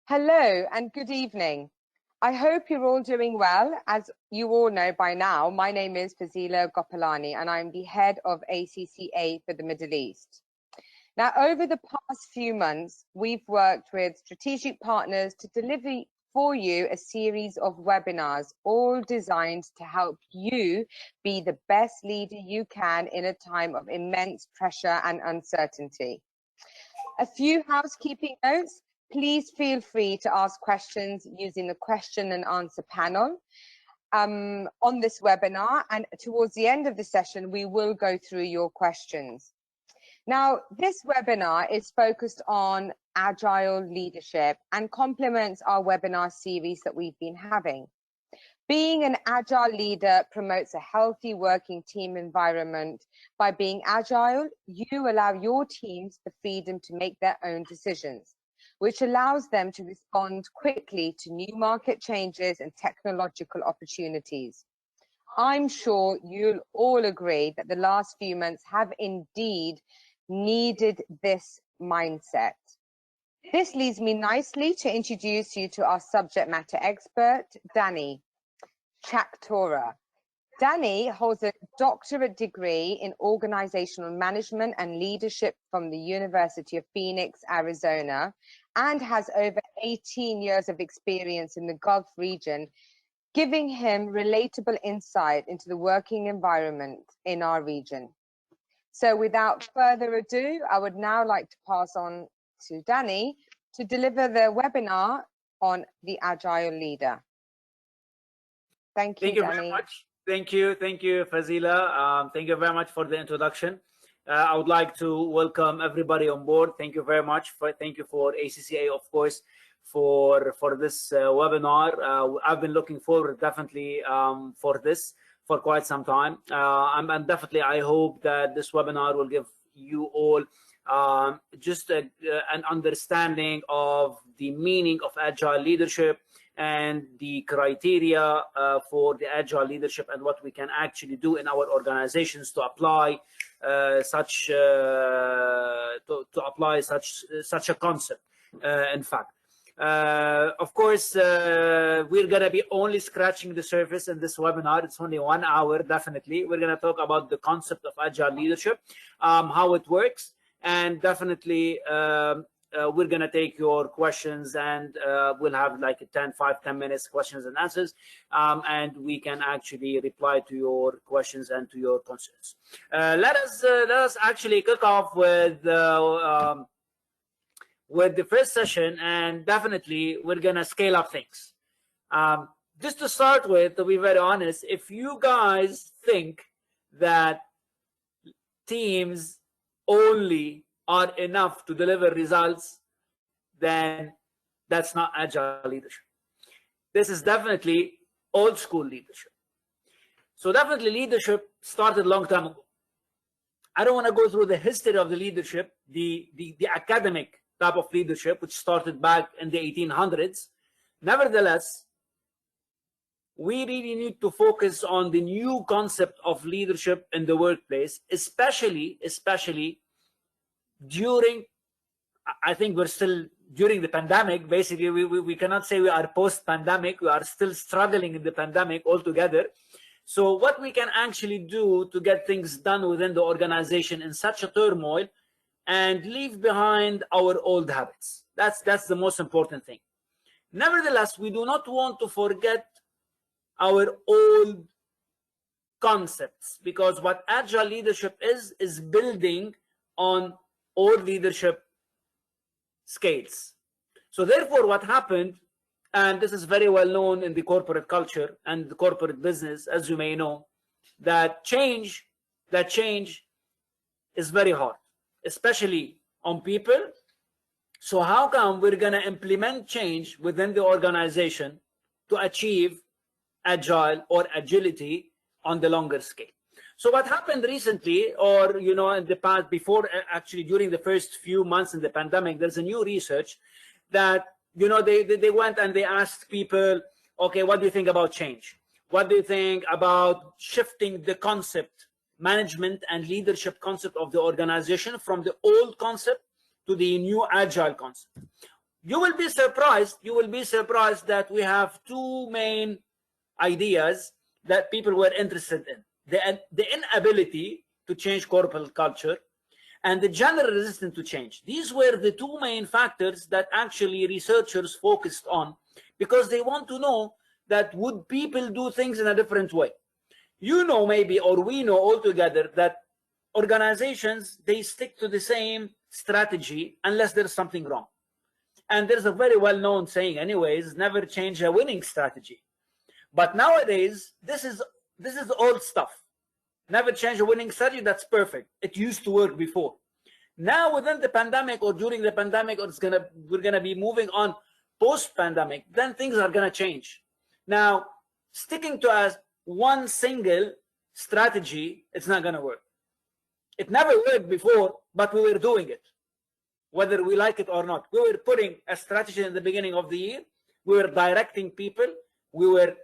Hello and good evening. I hope you're all doing well. As you all know by now, my name is Fazila Gopalani and I'm the head of ACCA for the Middle East. Now, over the past few months, we've worked with strategic partners to deliver for you a series of webinars, all designed to help you be the best leader you can in a time of immense pressure and uncertainty. A few housekeeping notes. Please feel free to ask questions using the question and answer panel on this webinar, and towards the end of the session, we will go through your questions. Now, this webinar is focused on agile leadership and complements our webinar series that we've been having. Being an agile leader promotes a healthy working team environment. By being agile, you allow your teams the freedom to make their own decisions, which allows them to respond quickly to new market changes and technological opportunities. I'm sure you'll all agree that the last few months have indeed needed this mindset. This leads me nicely to introduce you to our subject matter expert, Dany. Chaktora. Dany holds a doctorate degree in organizational management and leadership from the University of Phoenix, Arizona, and has over 18 years of experience in the Gulf region, giving him relatable insight into the working environment in our region. So without further ado, I would now like to pass on to Dany to deliver the webinar on the Agile Leader. Thank you, Dany. Very much. Thank you, Fazila. Thank you very much for the introduction. I would like to welcome everybody on board. Thank you very much. Thank you for ACCA, of course, for this webinar. I've been looking forward definitely for this for quite some time. And definitely, I hope that this webinar will give you all just an understanding of the meaning of agile leadership and the criteria for the agile leadership and what we can actually do in our organizations to apply such a concept. In fact, of course, we're gonna be only scratching the surface in this webinar. It's only 1 hour. Definitely, we're gonna talk about the concept of agile leadership, how it works, and definitely. We're going to take your questions, and we'll have like 5-10 minutes questions and answers, and we can actually reply to your questions and to your concerns. Let us actually kick off with the first session, and definitely we're going to scale up things. Just to start with, to be very honest, if you guys think that teams only are enough to deliver results, then that's not agile leadership. This is definitely old school leadership. So definitely leadership started a long time ago. I don't want to go through the history of the leadership, the academic type of leadership, which started back in the 1800s. Nevertheless, we really need to focus on the new concept of leadership in the workplace, especially during, I think we're still during the pandemic. Basically, we cannot say we are post-pandemic. We are still struggling in the pandemic altogether. So what we can actually do to get things done within the organization in such a turmoil and leave behind our old habits. That's the most important thing. Nevertheless, we do not want to forget our old concepts, because what agile leadership is building on old leadership scales. So therefore, what happened, and this is very well known in the corporate culture and the corporate business, as you may know, that change is very hard, especially on people. So how come we're going to implement change within the organization to achieve agile or agility on the longer scale? So what happened recently, or in the past, before actually during the first few months in the pandemic, there's a new research that they went and they asked people, okay, what do you think about change? What do you think about shifting the concept, management and leadership concept of the organization from the old concept to the new agile concept? you will be surprised. You will be surprised that we have two main ideas that people were interested in: the inability to change corporate culture and the general resistance to change. These were the two main factors that actually researchers focused on, because they want to know that would people do things in a different way. You know, maybe, or we know all together, that organizations, they stick to the same strategy unless there's something wrong. And there's a very well-known saying anyways, never change a winning strategy. But nowadays, this is old stuff. Never change a winning strategy, that's perfect. It used to work before. Now within the pandemic or during the pandemic, or we're gonna be moving on post-pandemic, then things are gonna change. Now, sticking to one single strategy, it's not gonna work. It never worked before, but we were doing it, whether we like it or not. We were putting a strategy in the beginning of the year. We were directing people. We were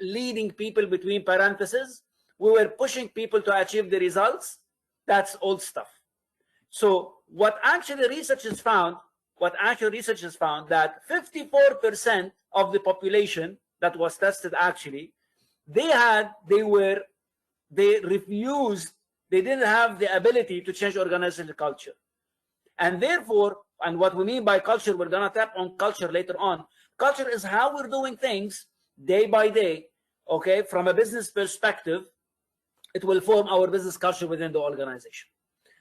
leading people between parentheses. We were pushing people to achieve the results. That's old stuff. So what actually research has found, that 54% of the population that was tested, actually, they refused, they didn't have the ability to change organizational culture. And therefore, and what we mean by culture, we're going to tap on culture later on. Culture is how we're doing things day by day, okay? From a business perspective, it will form our business culture within the organization.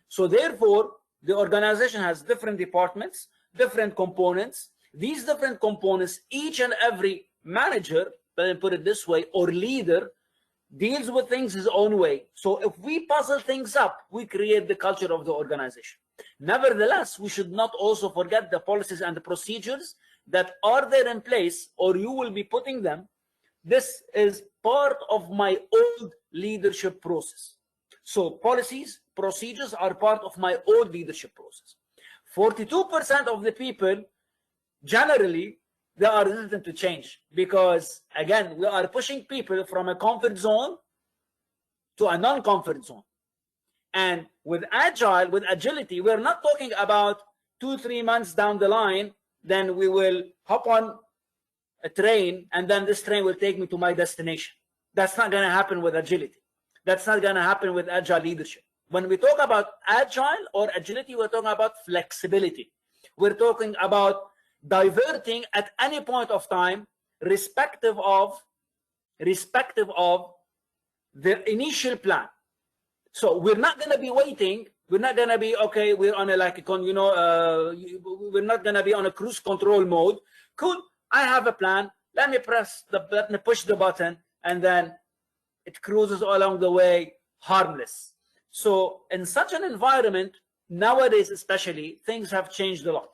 So therefore, the organization has different departments, different components. These different components, each and every manager, let me put it this way, or leader, deals with things his own way. So if we puzzle things up, we create the culture of the organization. Nevertheless, we should not also forget the policies and the procedures that are there in place, or you will be putting them. This is part of my old leadership process. So policies, procedures are part of my old leadership process. 42% of the people, generally, they are resistant to change, because again, we are pushing people from a comfort zone to a non-comfort zone. And with agile, with agility, we're not talking about 2-3 months down the line, then we will hop on a train and then this train will take me to my destination. That's not going to happen with agility. That's not going to happen with agile leadership. When we talk about agile or agility, we're talking about flexibility. We're talking about diverting at any point of time, respective of the initial plan. So we're not going to be waiting. We're not going to be, okay, we're on a, we're not going to be on a cruise control mode. Cool, I have a plan. Let me push the button, and then it cruises along the way, harmless. So in such an environment, nowadays especially, things have changed a lot.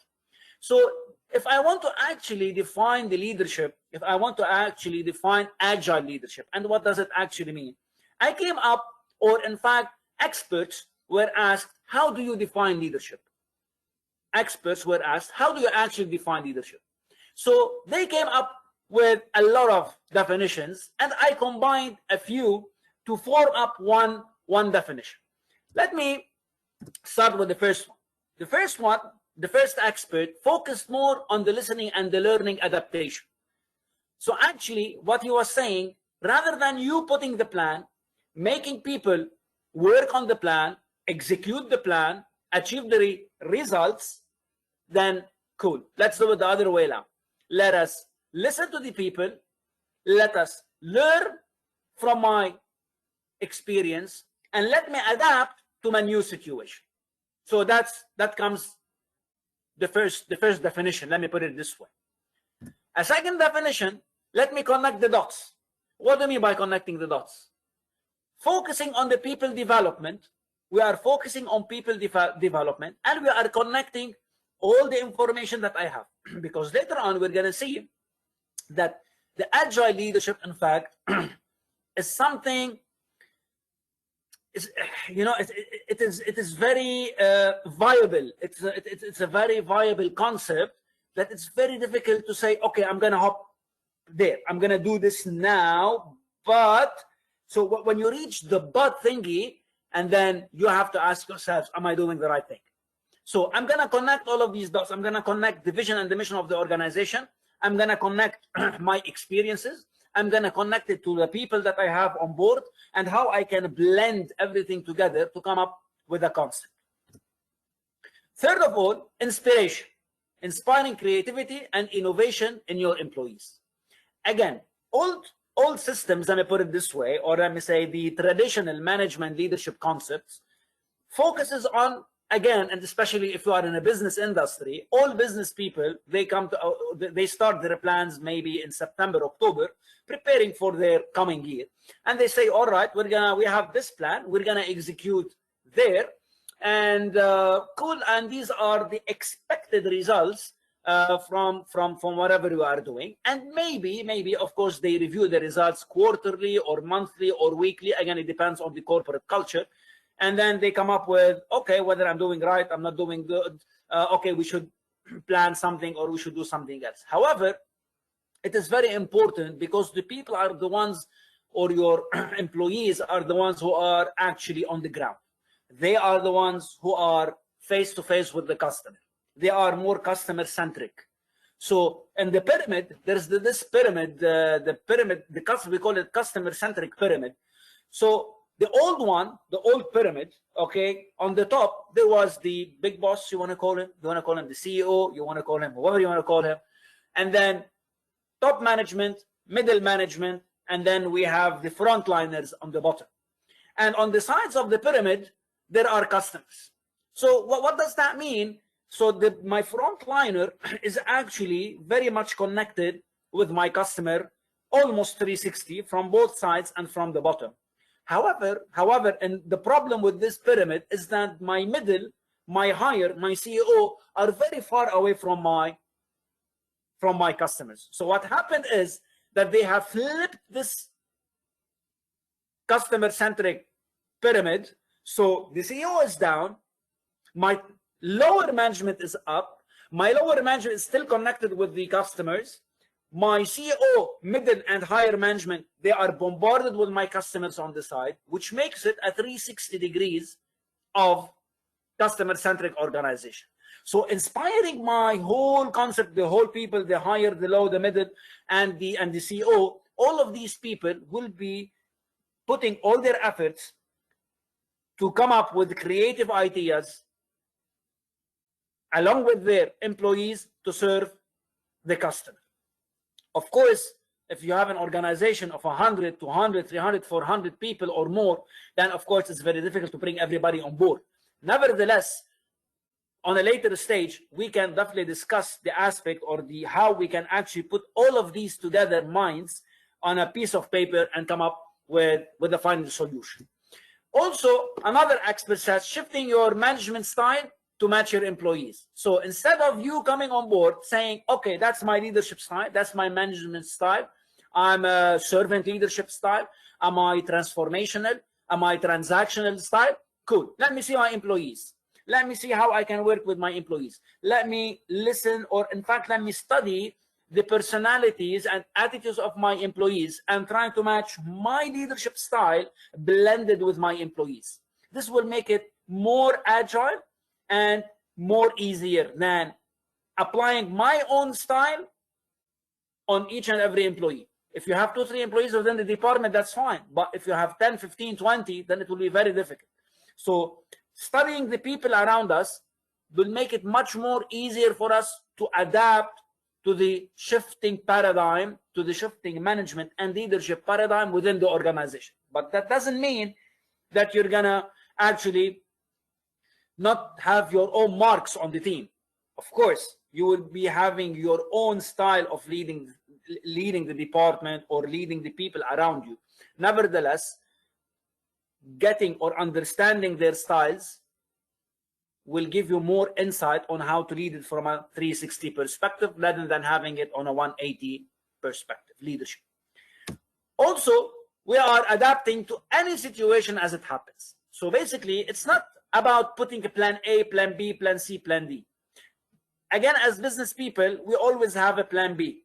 So if I want to actually define the leadership, if I want to actually define agile leadership, and what does it actually mean? I came up, or in fact, experts were asked, how do you define leadership? Experts were asked, how do you actually define leadership? So they came up with a lot of definitions, and I combined a few to form up one definition. Let me start with the first one. The first expert focused more on the listening and the learning adaptation. So actually, what he was saying, rather than you putting the plan, making people work on the plan, execute the plan, achieve the results, then cool. Let's do it the other way now. Let us listen to the people. Let us learn from my experience, and let me adapt to my new situation. So that comes the first definition. Let me put it this way. A second definition, let me connect the dots. What do you mean by connecting the dots? Focusing on the people development. We are focusing on people development, and we are connecting all the information that I have. Because later on, we're going to see that the agile leadership, in fact, is something, it is very viable. It's a very viable concept that it's very difficult to say, okay, I'm going to hop there. I'm going to do this now. But so when you reach the but thingy, and then you have to ask yourselves, am I doing the right thing? So I'm going to connect all of these dots. I'm going to connect the vision and the mission of the organization. I'm going to connect my experiences. I'm going to connect it to the people that I have on board and how I can blend everything together to come up with a concept. Third of all, inspiration, inspiring creativity and innovation in your employees. Again, old systems, let me put it this way, or let me say the traditional management leadership concepts focuses on, again, and especially if you are in a business industry, all business people, they start their plans maybe in September, October, preparing for their coming year. And they say, all right, we have this plan, we're gonna execute there, and cool, and these are the expected results from whatever you are doing. And maybe of course they review the results quarterly or monthly or weekly. Again, it depends on the corporate culture. And then they come up with, okay, whether I'm doing right, I'm not doing good, okay, we should plan something or we should do something else. However, it is very important because the people are the ones, or your employees are the ones who are actually on the ground. They are the ones who are face to face with the customer. They are more customer centric. So in the pyramid, there's this pyramid, we call it customer centric pyramid. So the old pyramid, okay, on the top, there was the big boss, you want to call him, the CEO, you want to call him, whoever you want to call him. And then top management, middle management, and then we have the frontliners on the bottom. And on the sides of the pyramid, there are customers. So what does that mean? So my frontliner is actually very much connected with my customer, almost 360 from both sides and from the bottom. However, and the problem with this pyramid is that my middle, my higher, my CEO are very far away from my customers. So what happened is that they have flipped this customer-centric pyramid. So the CEO is down, my lower management is up, my lower management is still connected with the customers, my CEO, middle and higher management, they are bombarded with my customers on the side, which makes it a 360 degrees of customer-centric organization. So inspiring my whole concept, the whole people, the higher, the low, the middle, and the CEO, all of these people will be putting all their efforts to come up with creative ideas along with their employees to serve the customer. Of course, if you have an organization of 100, 200, 300, 400 people or more, then of course it's very difficult to bring everybody on board. Nevertheless, on a later stage, we can definitely discuss the aspect or how we can actually put all of these together minds on a piece of paper and come up with a final solution. Also, another expert says shifting your management style to match your employees. So instead of you coming on board saying, okay, that's my leadership style, that's my management style, I'm a servant leadership style, am I transformational, am I transactional style? Cool. Let me see my employees. Let me see how I can work with my employees. Let me listen, or in fact, let me study the personalities and attitudes of my employees and trying to match my leadership style blended with my employees. This will make it more agile and more easier than applying my own style on each and every employee. If you have 2 or 3 employees within the department, that's fine. But if you have 10, 15, 20, then it will be very difficult. So studying the people around us will make it much more easier for us to adapt to the shifting paradigm, to the shifting management and leadership paradigm within the organization. But that doesn't mean that you're gonna actually not have your own marks on the team. Of course, you will be having your own style of leading the department or leading the people around you. Nevertheless, getting or understanding their styles will give you more insight on how to lead it from a 360 perspective rather than having it on a 180 perspective leadership. Also, we are adapting to any situation as it happens. So basically, it's not about putting a plan A, plan B, plan C, plan D. Again, as business people, we always have a plan B.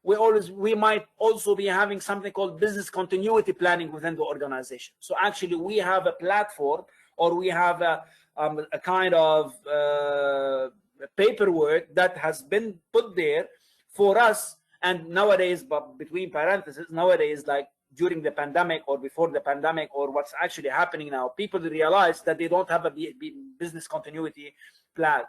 We might also be having something called business continuity planning within the organization. So actually, we have a platform, or we have a kind of paperwork that has been put there for us. And nowadays, but between parentheses, nowadays, like during the pandemic or before the pandemic or what's actually happening now, people realize that they don't have a business continuity plan.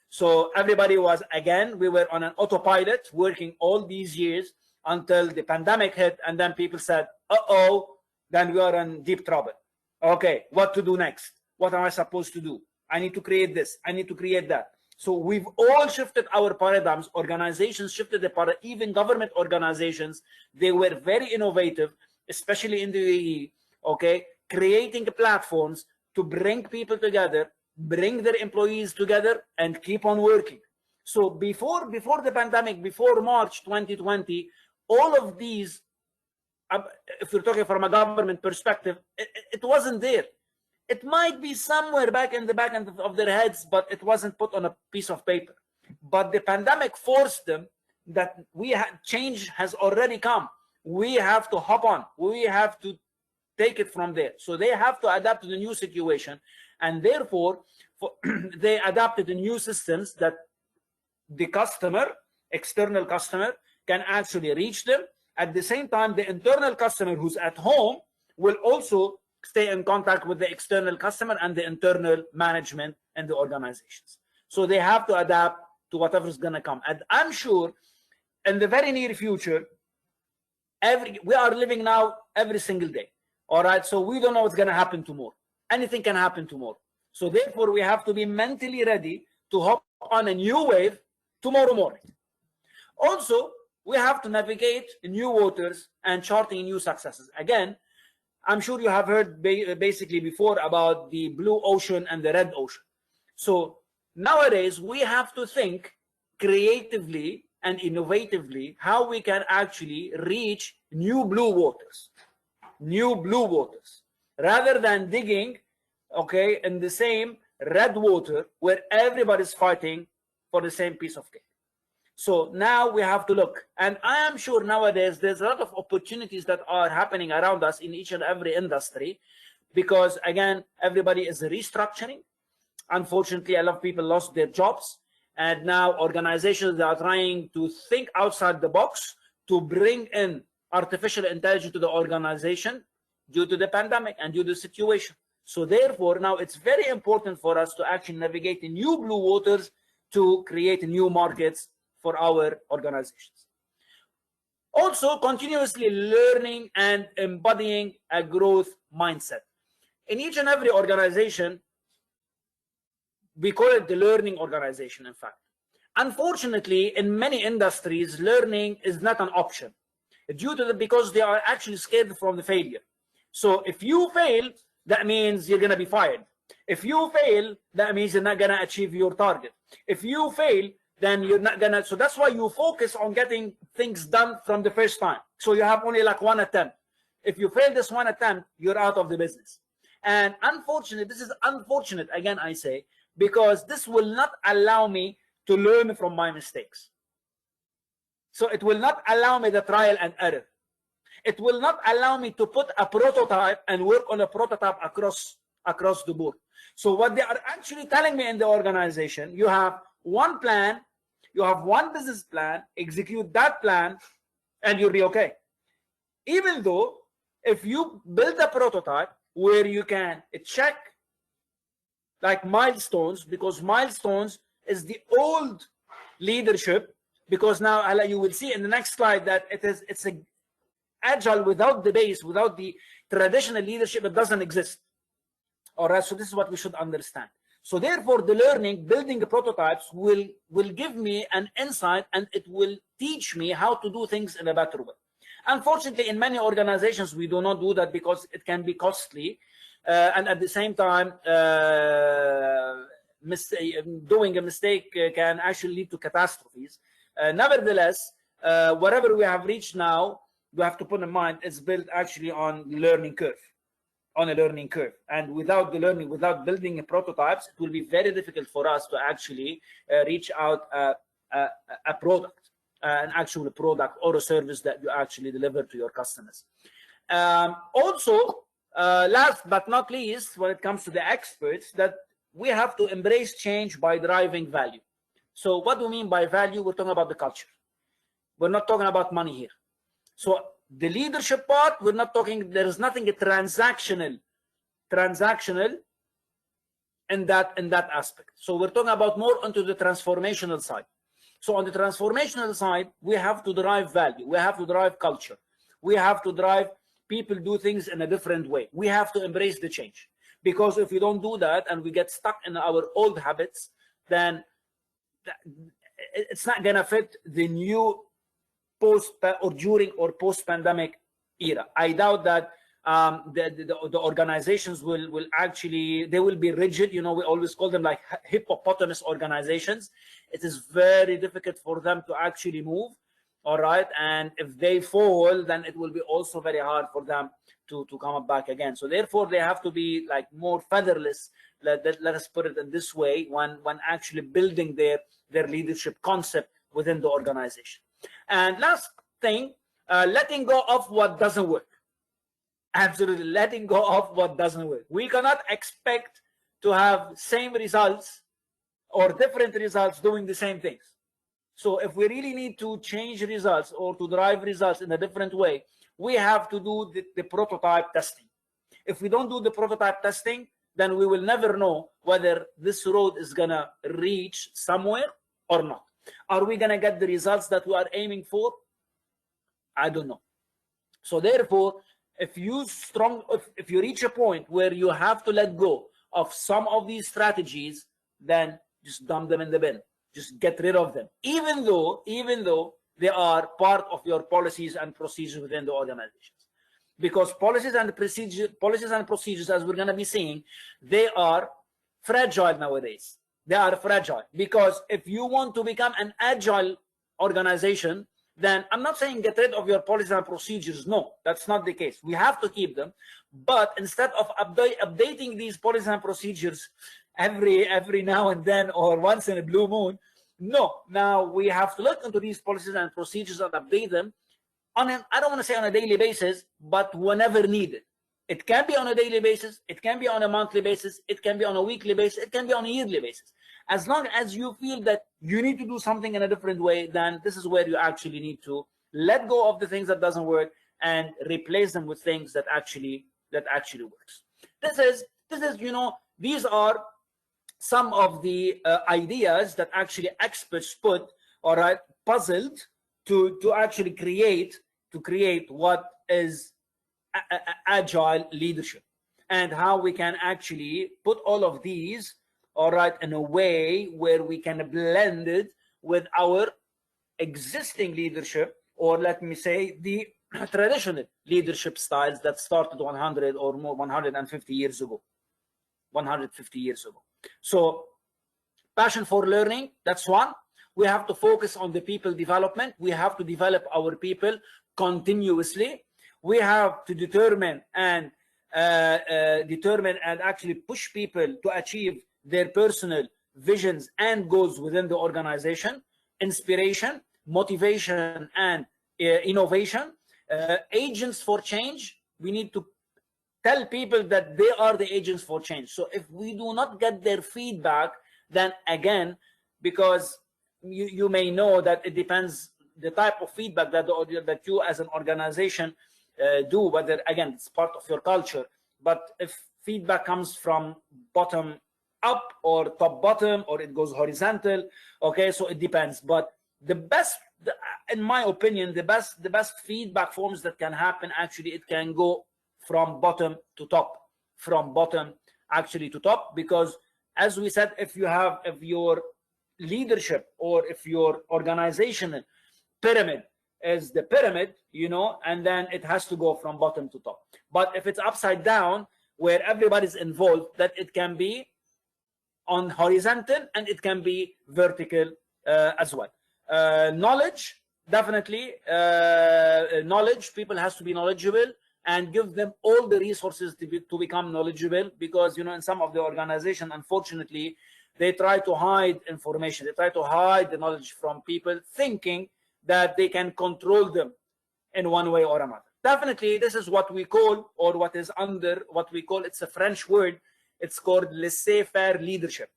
So everybody was, again, we were on an autopilot working all these years until the pandemic hit, and then people said, uh-oh, then we are in deep trouble. Okay, what to do next? What am I supposed to do? I need to create this. I need to create that. So we've all shifted our paradigms. Organizations shifted the paradigm. Even government organizations, they were very innovative, especially in the UAE, okay, creating platforms to bring people together, bring their employees together, and keep on working. So before the pandemic, before March 2020, all of these, if you're talking from a government perspective, it wasn't there. It might be somewhere back in the back end of their heads, but it wasn't put on a piece of paper. But the pandemic forced them that change has already come. We have to hop on. We have to take it from there. So they have to adapt to the new situation. And therefore, they adapted the new systems that the customer, external customer, can actually reach them. At the same time, the internal customer who's at home will also stay in contact with the external customer and the internal management and the organizations. So they have to adapt to whatever is going to come. And I'm sure in the very near future, we are living now every single day. All right. So we don't know what's going to happen tomorrow. Anything can happen tomorrow. So therefore, we have to be mentally ready to hop on a new wave tomorrow morning. Also, we have to navigate new waters and charting new successes. Again, I'm sure you have heard basically before about the blue ocean and the red ocean. So nowadays, we have to think creatively and innovatively how we can actually reach new blue waters, rather than digging, okay, in the same red water where everybody's fighting for the same piece of cake. So now we have to look, and I am sure nowadays there's a lot of opportunities that are happening around us in each and every industry, because again, everybody is restructuring. Unfortunately, a lot of people lost their jobs, and now organizations are trying to think outside the box to bring in artificial intelligence to the organization due to the pandemic and due to the situation. So therefore, now it's very important for us to actually navigate the new blue waters to create new markets for our organizations. Also, continuously learning and embodying a growth mindset. In each and every organization, we call it the learning organization, in fact. Unfortunately, in many industries, learning is not an option because they are actually scared from the failure. So if you fail, that means you're going to be fired. If you fail, that means you're not going to achieve your target. If you fail, then you're not gonna. So that's why you focus on getting things done from the first time. So you have only like one attempt. If you fail this one attempt, you're out of the business. And unfortunately, this is unfortunate, again, I say, because this will not allow me to learn from my mistakes. So it will not allow me the trial and error. It will not allow me to put a prototype and work on a prototype across the board. So what they are actually telling me in the organization, you have one plan, you have one business plan, execute that plan, and you'll be okay. Even though if you build a prototype where you can check like milestones, because milestones is the old leadership, because now you will see in the next slide that it's a agile without the base, without the traditional leadership, it doesn't exist. All right, so this is what we should understand. So therefore, the learning, building the prototypes will give me an insight, and it will teach me how to do things in a better way. Unfortunately, in many organizations, we do not do that because it can be costly. And at the same time, doing a mistake can actually lead to catastrophes. Nevertheless, whatever we have reached now, we have to put in mind it's built actually on the learning curve. On a learning curve, and without the learning, without building prototypes, it will be very difficult for us to actually reach out a product, an actual product or a service that you actually deliver to your customers. Also, last but not least, when it comes to the experts, that we have to embrace change by driving value. So what do we mean by value? We're talking about the culture. We're not talking about money here. So the leadership part, we're not talking, there is nothing transactional in that aspect. So we're talking about more onto the transformational side. So on the transformational side, we have to drive value, we have to drive culture, we have to drive people do things in a different way. We have to embrace the change, because if we don't do that and we get stuck in our old habits, then it's not gonna fit the new post or during or post-pandemic era. I doubt that the organizations will actually, they will be rigid. You know, we always call them like hippopotamus organizations. It is very difficult for them to actually move. All right, and if they fall, then it will be also very hard for them to come up back again. So therefore, they have to be like more featherless. Let us put it in this way, when actually building their leadership concept within the organization. And last thing, letting go of what doesn't work. Absolutely, letting go of what doesn't work. We cannot expect to have same results or different results doing the same things. So if we really need to change results or to drive results in a different way, we have to do the prototype testing. If we don't do the prototype testing, then we will never know whether this road is gonna reach somewhere or not. Are we gonna get the results that we are aiming for? I don't know. So therefore, if you reach a point where you have to let go of some of these strategies, then just dump them in the bin. Just get rid of them, even though they are part of your policies and procedures within the organizations. Because policies and procedures, as we're going to be seeing, they are fragile nowadays. They are fragile, because if you want to become an agile organization, then I'm not saying get rid of your policies and procedures. No, that's not the case. We have to keep them, but instead of updating these policies and procedures every now and then or once in a blue moon, no, now we have to look into these policies and procedures and update them on I don't want to say on a daily basis, but whenever needed. It can be on a daily basis, it can be on a monthly basis, it can be on a weekly basis, it can be on a yearly basis. As long as you feel that you need to do something in a different way, then this is where you actually need to let go of the things that doesn't work and replace them with things that actually works. This is you know, these are some of the ideas that actually experts put, all right, puzzled to actually create what is agile leadership, and how we can actually put all of these, all right, in a way where we can blend it with our existing leadership, or let me say the traditional leadership styles that started 100 or more 150 years ago. So passion for learning, that's one. We have to focus on the people development. We have to develop our people continuously. We have to determine and actually push people to achieve their personal visions and goals within the organization. Inspiration, motivation, and innovation. Agents for change. We need to tell people that they are the agents for change. So if we do not get their feedback, then again, because you may know that it depends the type of feedback that you as an organization do, whether again it's part of your culture. But if feedback comes from bottom up or top bottom, or it goes horizontal, okay, so it depends. But the best, in my opinion, the best feedback forms that can happen, actually it can go from bottom to top, to top, because as we said, if your leadership or if your organizational pyramid is the pyramid, you know, and then it has to go from bottom to top. But if it's upside down, where everybody's involved, that it can be on horizontal and it can be vertical as well. Knowledge, definitely, knowledge, people has to be knowledgeable, and give them all the resources to become knowledgeable, because, you know, in some of the organization, unfortunately, they try to hide information. They try to hide the knowledge from people, thinking that they can control them in one way or another. Definitely, this is what we call, or what is under what we call, it's a French word, It's called laissez-faire leadership.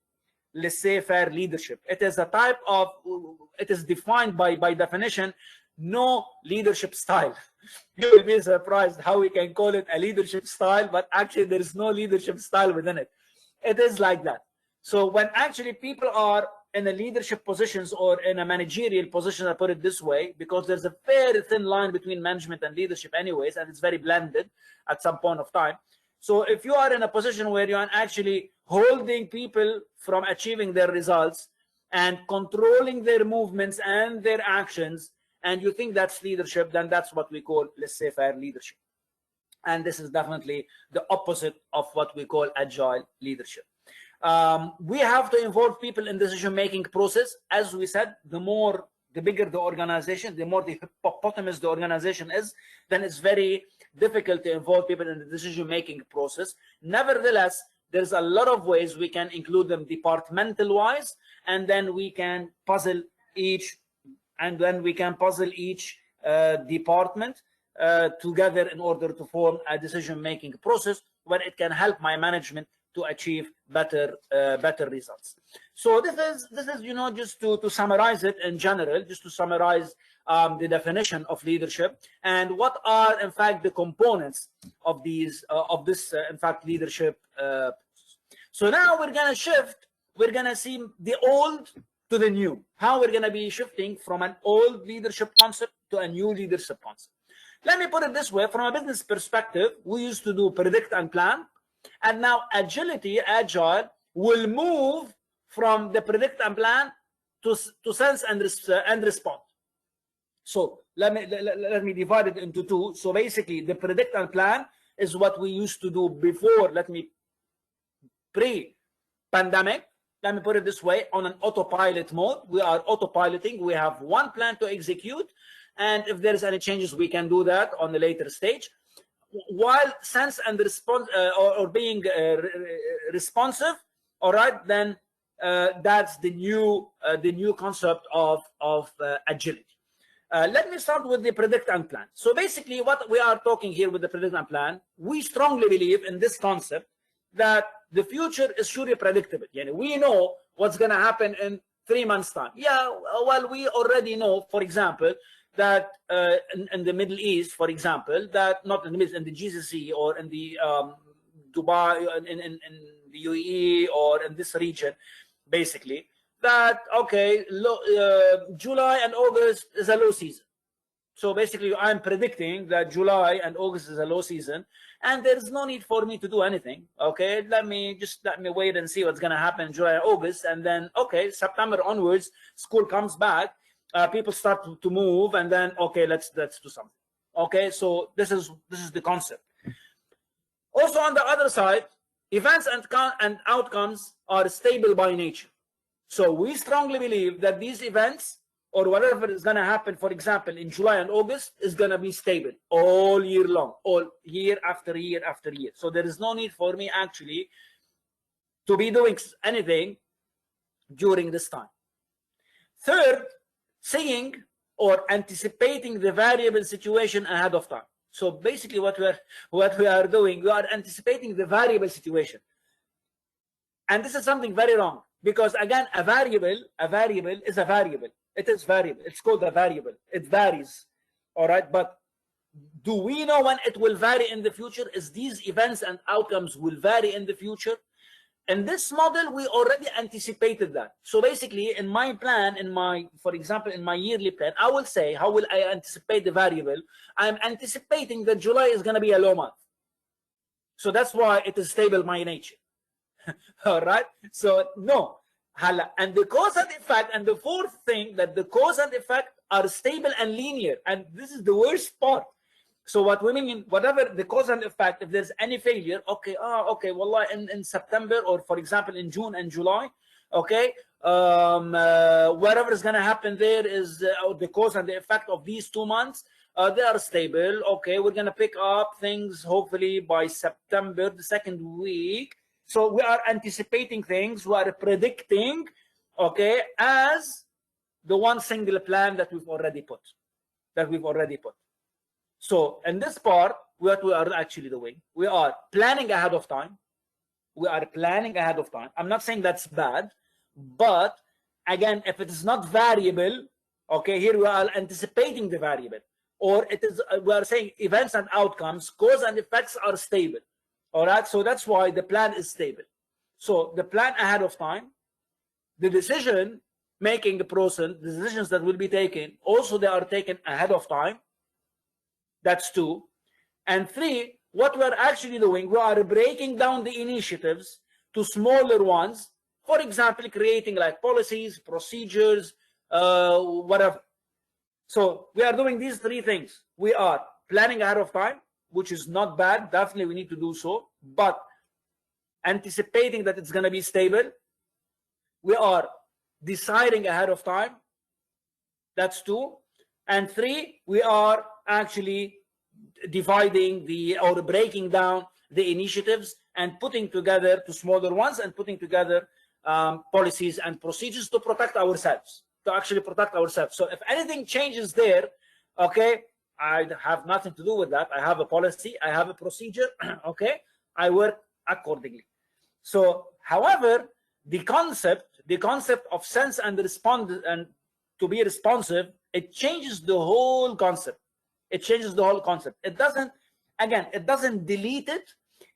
Laissez-faire leadership. It is a type of, it is defined by definition, no leadership style. You will be surprised how we can call it a leadership style, but actually there is no leadership style within it. It is like that. So when actually people are in a leadership positions or in a managerial position, I put it this way, because there's a very thin line between management and leadership anyways, and it's very blended at some point of time. So if you are in a position where you are actually holding people from achieving their results and controlling their movements and their actions, and you think that's leadership, then that's what we call laissez-faire leadership. And this is definitely the opposite of what we call agile leadership. We have to involve people in decision-making process. As we said, the bigger the organization, the more the hippopotamus the organization is, then it's very difficult to involve people in the decision-making process. Nevertheless, there's a lot of ways we can include them departmental-wise, and then we can puzzle each, department together in order to form a decision-making process where it can help my management to achieve better results. So this is just to summarize it in general, just to summarize the definition of leadership and what are in fact the components of these this in fact leadership. So now we're gonna shift. We're gonna see the old to the new. How we're gonna be shifting from an old leadership concept to a new leadership concept. Let me put it this way: from a business perspective, we used to do predict and plan. And now agile will move from the predict and plan to sense and respond. So let me divide it into two. So basically the predict and plan is what we used to do before, pre-pandemic. Let me put it this way: on an autopilot mode, we are autopiloting. We have one plan to execute, and if there's any changes, we can do that on the later stage. While sense and response or being responsive, all right, then that's the new concept of agility. Let me start with the predict and plan. So basically, what we are talking here with the predict and plan, we strongly believe in this concept that the future is surely predictable. We know what's going to happen in 3 months' time. Yeah, well, we already know, for example, that in the Middle East, for example, that not in the Middle East, in the GCC or in the Dubai, in the UAE or in this region, basically, that, okay, July and August is a low season. So basically, I'm predicting that July and August is a low season, and there's no need for me to do anything. Okay, let me wait and see what's going to happen in July and August, and then, okay, September onwards, school comes back. People start to move, and then, okay, let's do something. Okay, so this is the concept. Also, on the other side, events and outcomes are stable by nature. So we strongly believe that these events or whatever is going to happen, for example, in July and August, is going to be stable all year long, all year after year after year. So there is no need for me actually to be doing anything during this time. Third, seeing or anticipating the variable situation ahead of time. So basically what we are doing, we are anticipating the variable situation. And this is something very wrong, because again, a variable is a variable. It is variable. It's called a variable. It varies. All right. But do we know when it will vary in the future? Is these events and outcomes will vary in the future? In this model, we already anticipated that. So basically, in my plan, for example, in my yearly plan, I will say, how will I anticipate the variable? I'm anticipating that July is going to be a low month. So that's why it is stable by nature. All right. So no. And the cause and effect, and the fourth thing, that the cause and effect are stable and linear. And this is the worst part. So what we mean, whatever the cause and effect, if there's any failure, okay, wallah, in September, or for example in June and July, okay, whatever is going to happen there is the cause and the effect of these 2 months, they are stable. Okay, we're going to pick up things hopefully by September, the second week. So we are anticipating things, we are predicting, okay, as the one single plan that we've already put. So in this part, what we are actually doing, we are planning ahead of time. We are planning ahead of time. I'm not saying that's bad, but again, if it is not variable, okay, here we are anticipating the variable, or it is we are saying events and outcomes, cause and effects are stable. All right, so that's why the plan is stable. So the plan ahead of time, the decision making process, the decisions that will be taken, also they are taken ahead of time. That's 2. And 3, what we're actually doing, we are breaking down the initiatives to smaller ones. For example, creating like policies, procedures, whatever. So we are doing these 3 things. We are planning ahead of time, which is not bad. Definitely we need to do so, but anticipating that it's going to be stable. We are deciding ahead of time. That's 2. And 3, we are actually dividing or breaking down the initiatives and putting together to smaller ones and putting together policies and procedures to protect ourselves, to actually protect ourselves. So if anything changes there, okay, I have nothing to do with that. I have a policy, I have a procedure, okay, I work accordingly. So, however, the concept of sense and respond and to be responsive, it changes the whole concept. It changes the whole concept. It doesn't, again, it doesn't delete it.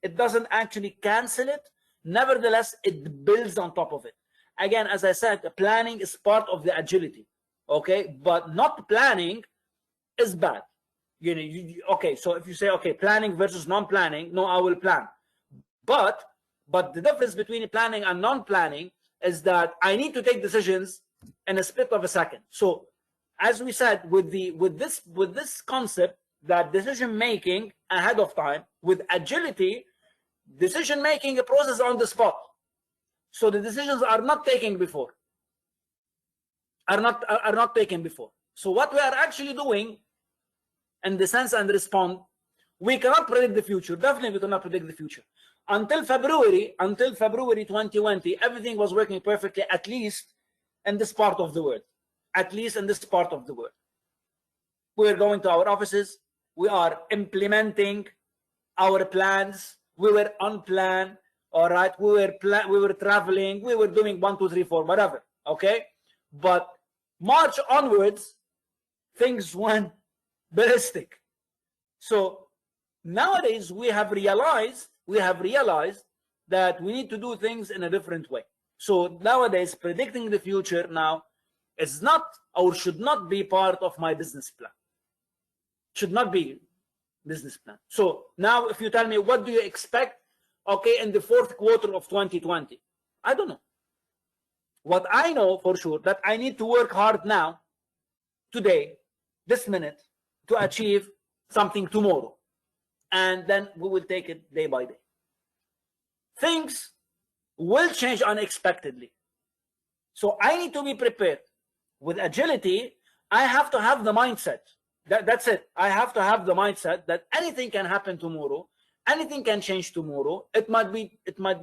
It doesn't actually cancel it. Nevertheless, it builds on top of it. Again, as I said, planning is part of the agility, okay? But not planning is bad. You know, okay, so if you say, okay, planning versus non-planning, no, I will plan. But the difference between planning and non-planning is that I need to take decisions in a split of a second. So as we said, with this concept that decision making ahead of time, with agility, decision making a process on the spot. So the decisions are not taken before. Are not taken before. So what we are actually doing in the sense and respond, we cannot predict the future. Definitely we cannot predict the future. Until February 2020, everything was working perfectly, at least in this part of the world. At least in this part of the world. We are going to our offices. We are implementing our plans. We were on plan. All right. We were traveling. We were doing 1, 2, 3, 4, whatever. Okay. But March onwards, things went ballistic. So nowadays we have realized that we need to do things in a different way. So nowadays, predicting the future now is not or should not be part of my business plan. Should not be business plan. So now if you tell me what do you expect, okay, in the 4th quarter of 2020, I don't know. What I know for sure that I need to work hard now, today, this minute, to achieve something tomorrow. And then we will take it day by day. Things will change unexpectedly. So I need to be prepared. With agility, I have to have the mindset. That's it. I have to have the mindset that anything can happen tomorrow. Anything can change tomorrow. It might be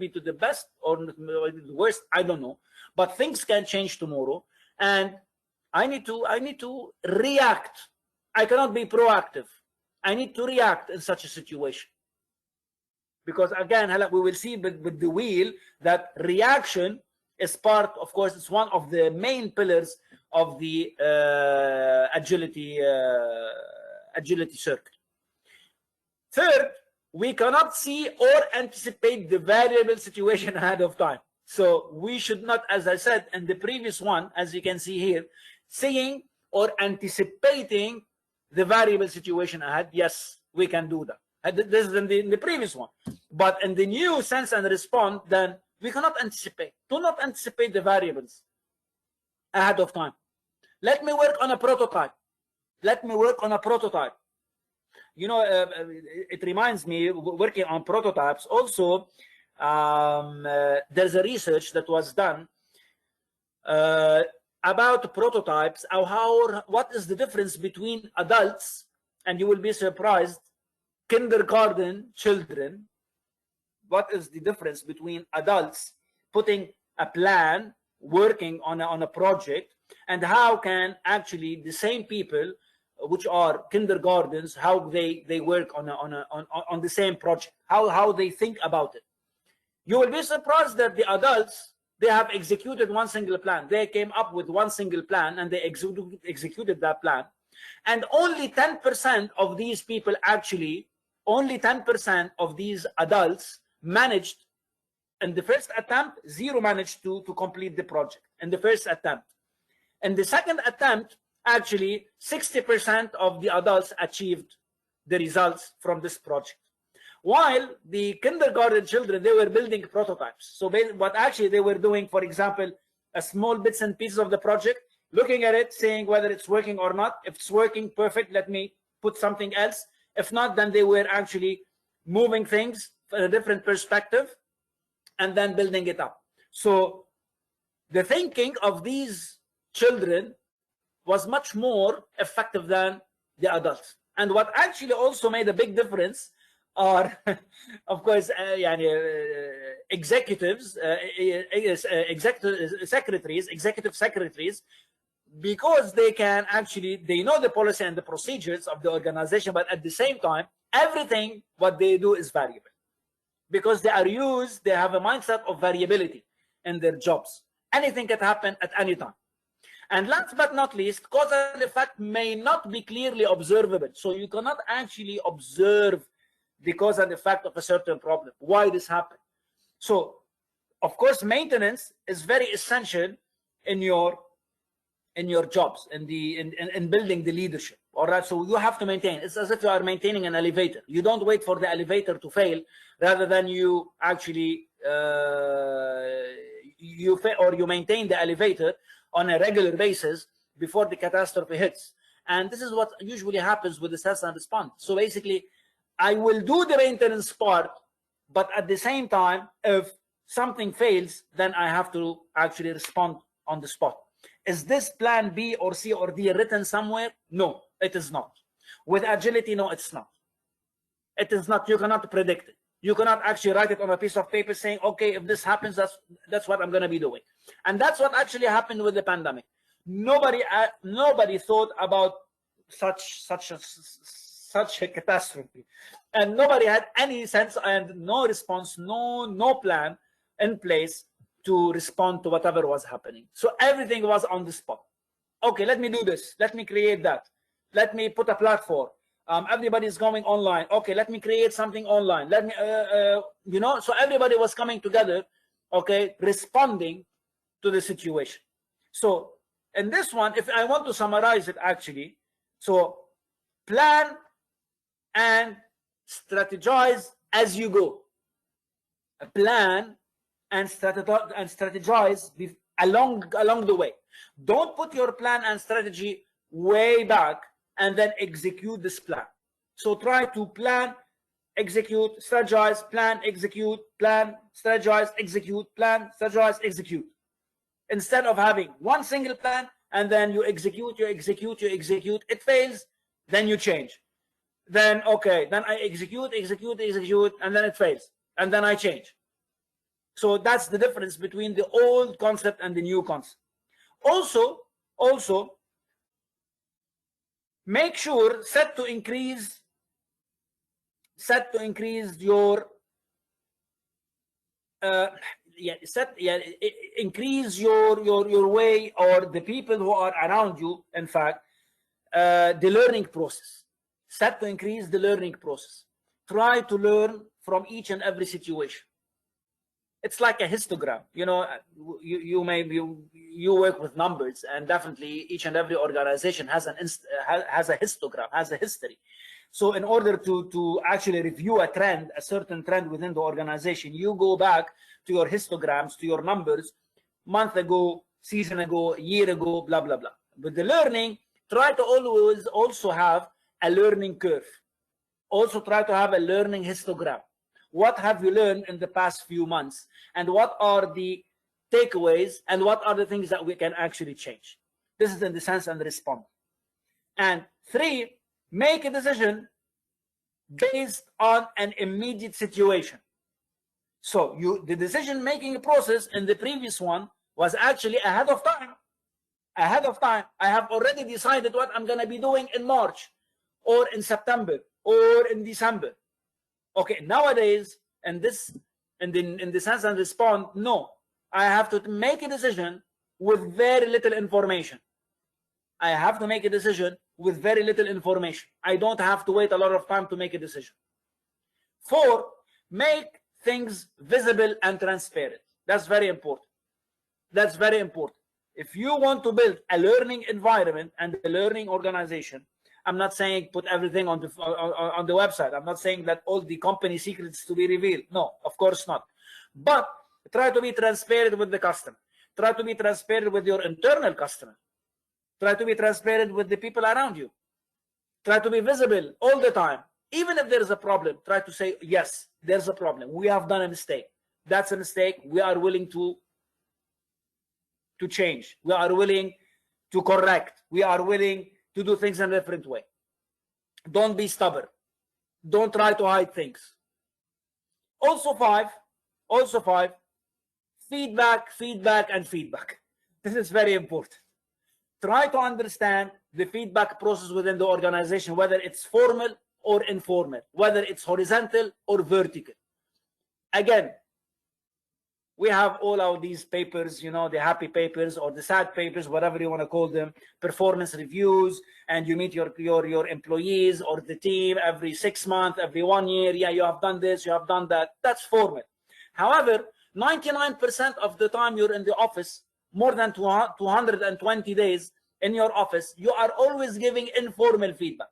to the best or the worst. I don't know. But things can change tomorrow. And I need to react. I cannot be proactive. I need to react in such a situation. Because again, we will see with the wheel that reaction is part, of course, it's one of the main pillars of the agility circle. Third, we cannot see or anticipate the variable situation ahead of time. So we should not, as I said in the previous one, as you can see here, seeing or anticipating the variable situation ahead. Yes, we can do that. This is in the previous one. But in the new sense and respond, then we cannot anticipate. Do not anticipate the variables ahead of time. Let me work on a prototype. Let me work on a prototype. You know, it reminds me, working on prototypes, also, there's a research that was done about prototypes, what is the difference between adults, and you will be surprised, kindergarten children. What is the difference between adults putting a plan, working on a project, and how can actually the same people, which are kindergartens, how they work on the same project, how they think about it. You will be surprised that the adults, they have executed one single plan. They came up with one single plan and they executed that plan. And only 10% of these people actually, only 10% of these adults managed in the first attempt, zero managed to complete the project in the first attempt. In the second attempt, actually 60% of the adults achieved the results from this project. While the kindergarten children, they were building prototypes. So what actually they were doing, for example, a small bits and pieces of the project, looking at it, saying whether it's working or not. If it's working, perfect, let me put something else. If not, then they were actually moving things from a different perspective and then building it up. So the thinking of these children was much more effective than the adults. And what actually also made a big difference are, of course, executives, executive secretaries, because they can actually, they know the policy and the procedures of the organization, but at the same time, everything what they do is variable. Because they are used, they have a mindset of variability in their jobs. Anything can happen at any time. And last but not least, cause and effect may not be clearly observable. So you cannot actually observe the cause and effect of a certain problem, why this happened. So, of course, maintenance is very essential in your jobs, in building the leadership. All right, so you have to maintain. It's as if you are maintaining an elevator. You don't wait for the elevator to fail, rather than you actually you maintain the elevator on a regular basis before the catastrophe hits. And this is what usually happens with the assess and respond. So basically, I will do the maintenance part, but at the same time, if something fails, then I have to actually respond on the spot. Is this plan B or C or D written somewhere? No, it is not. With agility, no, it's not. It is not. You cannot predict it. You cannot actually write it on a piece of paper saying, okay, if this happens, that's what I'm going to be doing. And that's what actually happened with the pandemic. Nobody thought about such a catastrophe, and nobody had any sense and no response, no plan in place to respond to whatever was happening. So everything was on the spot. Okay, let me do this. Let me create that. Let me put a platform. Everybody's going online. Okay, let me create something online. Let me, so everybody was coming together, okay, responding to the situation. So in this one, if I want to summarize it actually, so plan and strategize as you go. Plan and strategize along the way. Don't put your plan and strategy way back and then execute this plan. So try to plan, execute, strategize, plan, execute, plan, strategize, execute, plan, strategize, execute. Instead of having one single plan and then you execute, it fails, then you change. Then, okay, then I execute, and then it fails. And then I change. So that's the difference between the old concept and the new concept. Also, make sure set to increase your increase your way, or the people who are around you, in fact, the learning process. Set to increase the learning process. Try to learn from each and every situation. It's like a histogram. You know, you work with numbers, and definitely each and every organization has a histogram, has a history. So in order to actually review a trend, a certain trend within the organization, you go back to your histograms, to your numbers, month ago, season ago, year ago, blah, blah, blah. With the learning, try to always also have a learning curve. Also try to have a learning histogram. What have you learned in the past few months? And what are the takeaways? And what are the things that we can actually change? This is in the sense and respond. And 3, make a decision based on an immediate situation. So the decision-making process in the previous one was actually ahead of time. Ahead of time. I have already decided what I'm going to be doing in March, or in September, or in December. Okay, nowadays, in this in the sense and respond, no. I have to make a decision with very little information. I have to make a decision with very little information. I don't have to wait a lot of time to make a decision. 4, make things visible and transparent. That's very important. That's very important. If you want to build a learning environment and a learning organization, I'm not saying put everything on the website. I'm not saying that all the company secrets to be revealed. No, of course not. But try to be transparent with the customer. Try to be transparent with your internal customer. Try to be transparent with the people around you. Try to be visible all the time. Even if there is a problem, try to say, yes, there's a problem. We have done a mistake. That's a mistake. We are willing to change. We are willing to correct. We are willing to do things in a different way. Don't be stubborn. Don't try to hide things. Also 5, feedback, and feedback. This is very important. Try to understand the feedback process within the organization, whether it's formal or informal, whether it's horizontal or vertical. Again, we have all of these papers, you know, the happy papers or the sad papers, whatever you want to call them, performance reviews, and you meet your employees or the team every 6 months, every 1 year. Yeah, you have done this, you have done that. That's formal. However, 99% of the time you're in the office, more than 220 days in your office, you are always giving informal feedback.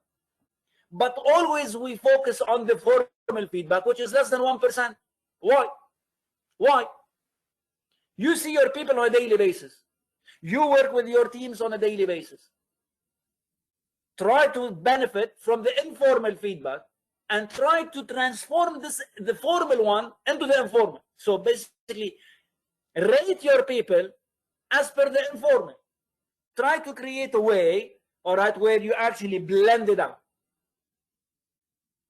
But always we focus on the formal feedback, which is less than 1%. Why? Why? You see your people on a daily basis. You work with your teams on a daily basis. Try to benefit from the informal feedback and try to transform the formal one into the informal. So basically, rate your people as per the informal. Try to create a way, all right, where you actually blend it out.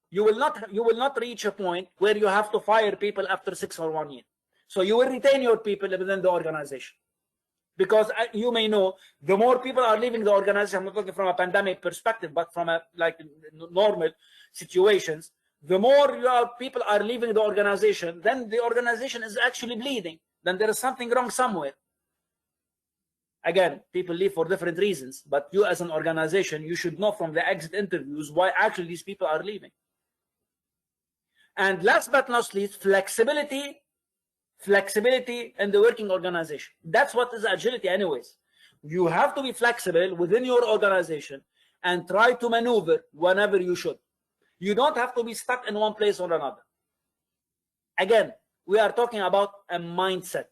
You will not reach a point where you have to fire people after 6 or 1 year. So you will retain your people within the organization. Because you may know, the more people are leaving the organization, I'm not talking from a pandemic perspective, but from a normal situations, the more people are leaving the organization, then the organization is actually bleeding. Then there is something wrong somewhere. Again, people leave for different reasons, but you as an organization, you should know from the exit interviews why actually these people are leaving. And last but not least, flexibility in the working organization. That's what is agility anyways. You have to be flexible within your organization and try to maneuver whenever you should. You don't have to be stuck in one place or another. Again, we are talking about a mindset.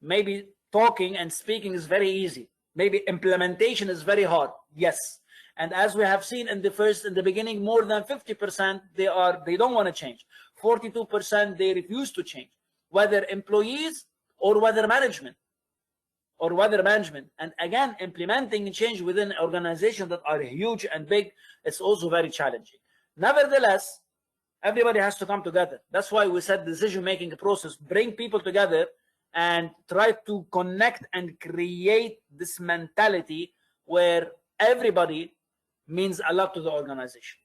Maybe talking and speaking is very easy. Maybe implementation is very hard. Yes. And as we have seen in the beginning, more than 50% they don't want to change. 42% they refuse to change, whether employees or whether management. And again, implementing change within organizations that are huge and big, it's also very challenging. Nevertheless, everybody has to come together. That's why we said decision-making process, bring people together and try to connect and create this mentality where everybody means a lot to the organization.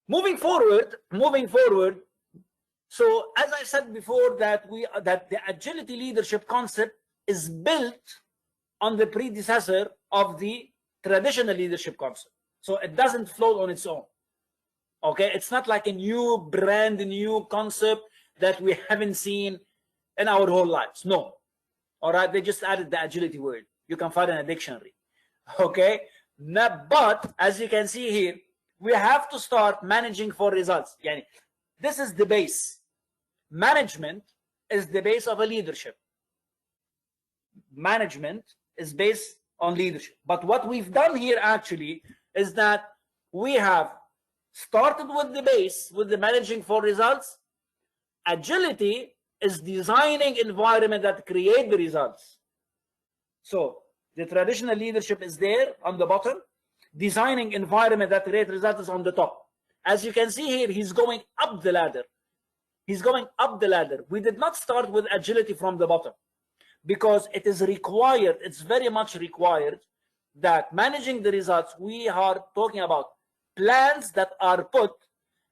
Moving forward, so as I said before, that the agility leadership concept is built on the predecessor of the traditional leadership concept. So it doesn't float on its own. Okay, it's not like a brand new concept that we haven't seen in our whole lives. No. All right, they just added the agility word. You can find it in a dictionary. Okay, but as you can see here, we have to start managing for results. Yani, this is the base. Management is the base of a leadership. Management is based on leadership. But what we've done here actually is that we have started with the base, with the managing for results. Agility is designing environment that create the results. So the traditional leadership is there on the bottom. Designing environment that create results is on the top. As you can see here, he's going up the ladder. He's going up the ladder. We did not start with agility from the bottom because it is required, it's very much required that managing the results, we are talking about plans that are put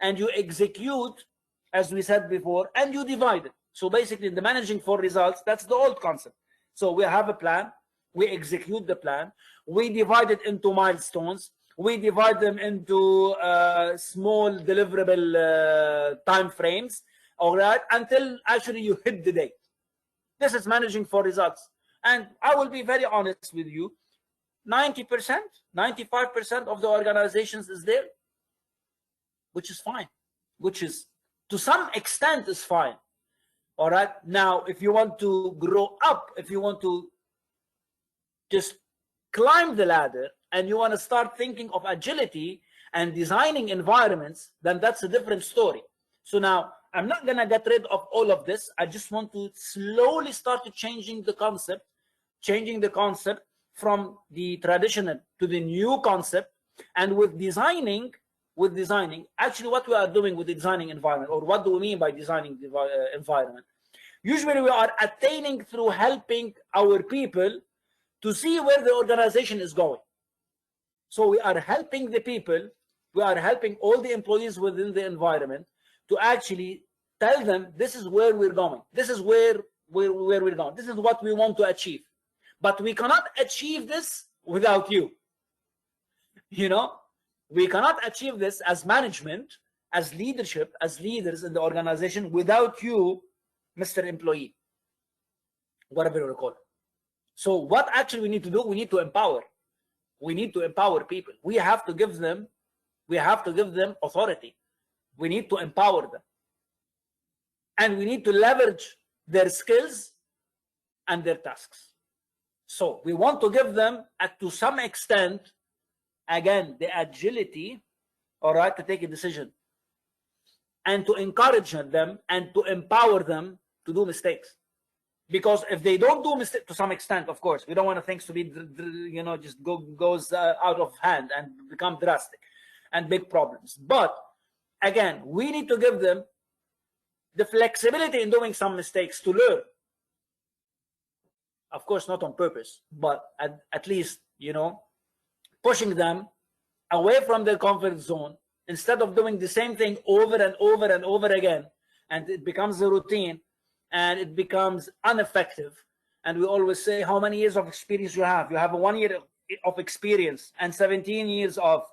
and you execute, as we said before, and you divide it. So basically, the managing for results, that's the old concept. So we have a plan, we execute the plan, we divide it into milestones, we divide them into small deliverable time frames, all right, until actually you hit the date. This is managing for results. And I will be very honest with you, 90%, 95% of the organizations is there, which is fine, which is to some extent is fine. All right. Now, if you want to grow up, if you want to just climb the ladder and you want to start thinking of agility and designing environments, then that's a different story. So now I'm not going to get rid of all of this. I just want to slowly start to changing the concept from the traditional to the new concept. And with designing, actually what we are doing with the designing environment, or what do we mean by designing the environment? Usually we are attaining through helping our people to see where the organization is going. So we are helping the people, we are helping all the employees within the environment to actually tell them this is where we're going, this is where we're going, this is what we want to achieve. But we cannot achieve this without you. You know, we cannot achieve this as management, as leadership, as leaders in the organization without you, Mr. Employee, whatever you call it. So what actually we need to do, we need to empower. We need to empower people. We have to give them authority. We need to empower them. And we need to leverage their skills and their tasks. So we want to give them, to some extent, again, the agility, all right, to take a decision, and to encourage them and to empower them to do mistakes. Because if they don't do mistakes, to some extent, of course, we don't want things to be, you know, just goes out of hand and become drastic and big problems. But again, we need to give them the flexibility in doing some mistakes to learn. Of course, not on purpose, but at least, you know, pushing them away from their comfort zone instead of doing the same thing over and over and over again, and it becomes a routine and it becomes ineffective. And we always say, how many years of experience you have? You have 1 year of experience and 17 years of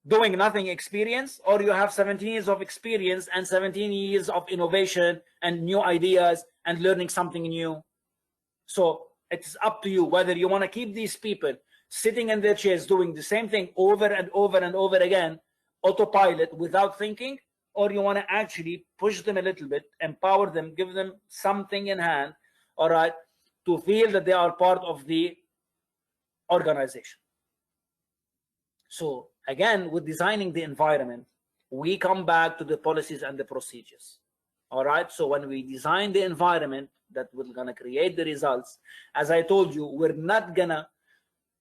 doing nothing experience, or you have 17 years of experience and 17 years of innovation and new ideas and learning something new. So it's up to you whether you want to keep these people sitting in their chairs doing the same thing over and over and over again, autopilot, without thinking, or you want to actually push them a little bit, empower them, give them something in hand, all right, to feel that they are part of the organization. So again, with designing the environment, we come back to the policies and the procedures. All right. So when we design the environment that we're going to create the results, as I told you, we're not going to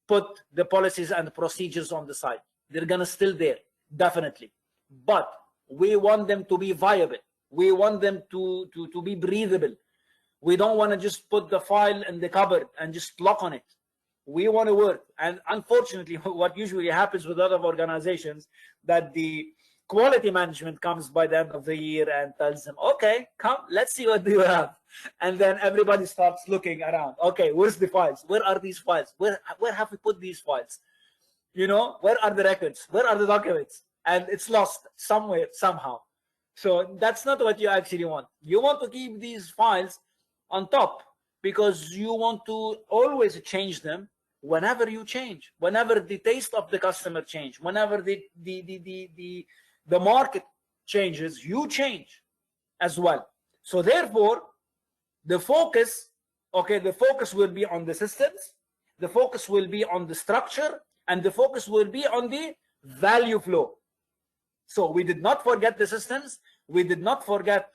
put the policies and the procedures on the side. They're going to still there, definitely. But we want them to be viable. We want them to be breathable. We don't want to just put the file in the cupboard and just lock on it. We want to work. And unfortunately, what usually happens with other organizations, that the quality management comes by the end of the year and tells them, okay, come, let's see what you have. And then everybody starts looking around. Okay, where's the files? Where are these files? Where have we put these files? You know, where are the records? Where are the documents? And it's lost somewhere, somehow. So that's not what you actually want. You want to keep these files on top because you want to always change them whenever you change, whenever the taste of the customer change, whenever the market changes, you change as well. So therefore, the focus, okay, the focus will be on the systems, the focus will be on the structure, and the focus will be on the value flow. So we did not forget the systems, we did not forget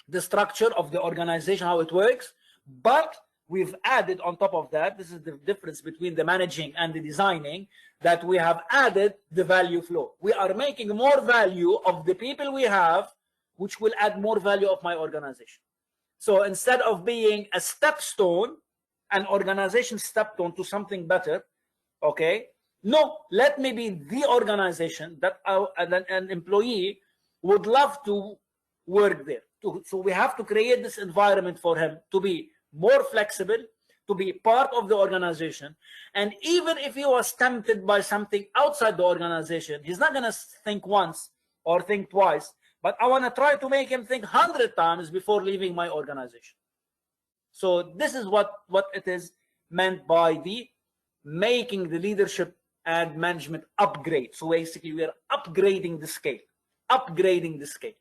the structure of the organization, how it works, but we've added on top of that, this is the difference between the managing and the designing, that we have added the value flow. We are making more value of the people we have, which will add more value of my organization. So instead of being a stepstone, an organization stepstone to something better, okay, No, let me be the organization that an employee would love to work there. So we have to create this environment for him to be more flexible, to be part of the organization. And even if he was tempted by something outside the organization, he's not going to think once or think twice, but I want to try to make him think 100 times before leaving my organization. So this is what it is meant by the making the leadership and management upgrade. So basically we are upgrading the scale, upgrading the scale.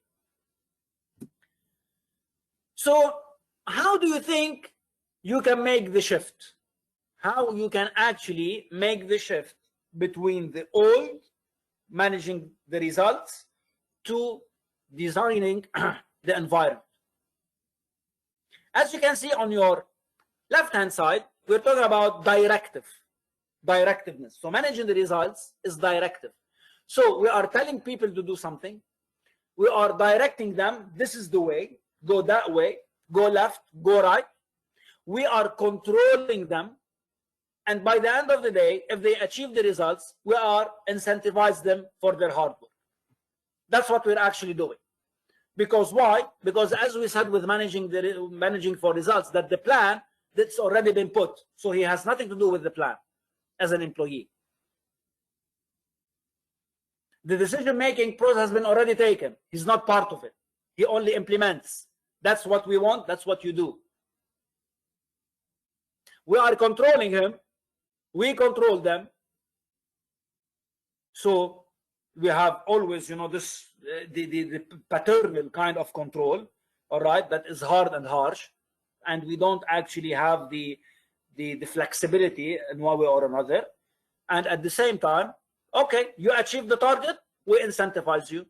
So how do you think you can make the shift? How you can actually make the shift between the old managing the results to designing the environment? As you can see on your left hand side, we're talking about directiveness. So managing the results is directive. So we are telling people to do something, we are directing them, this is the way, go that way, go left, go right. We are controlling them, and by the end of the day, if they achieve the results, we are incentivize them for their hard work. That's what we're actually doing. Because why? Because as we said with managing for results, that the plan that's already been put, so he has nothing to do with the plan as an employee. The decision-making process has been already taken. He's not part of it. He only implements. That's what we want. That's what you do. We are controlling him. We control them. So we have always, you know, this the paternal kind of control, all right, that is hard and harsh, and we don't actually have the flexibility in one way or another. And at the same time, okay, you achieve the target, we incentivize you.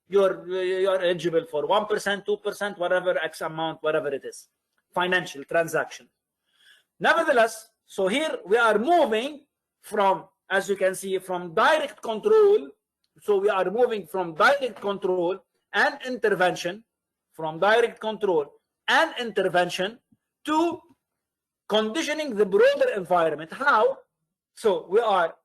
You're eligible for 1%, 2%, whatever X amount, whatever it is, financial transaction. Nevertheless, so here we are moving from, as you can see, from direct control. So we are moving from direct control and intervention, to conditioning the broader environment. How? So we are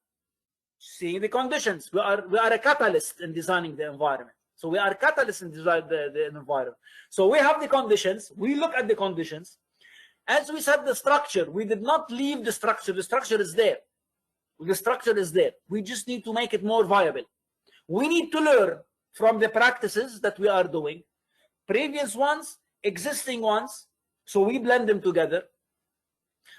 seeing the conditions. We are a catalyst in designing the environment. So we are catalysts in designing the environment. So we have the conditions. We look at the conditions. As we said, the structure, we did not leave the structure. The structure is there. The structure is there. We just need to make it more viable. We need to learn from the practices that we are doing, previous ones, existing ones, so we blend them together.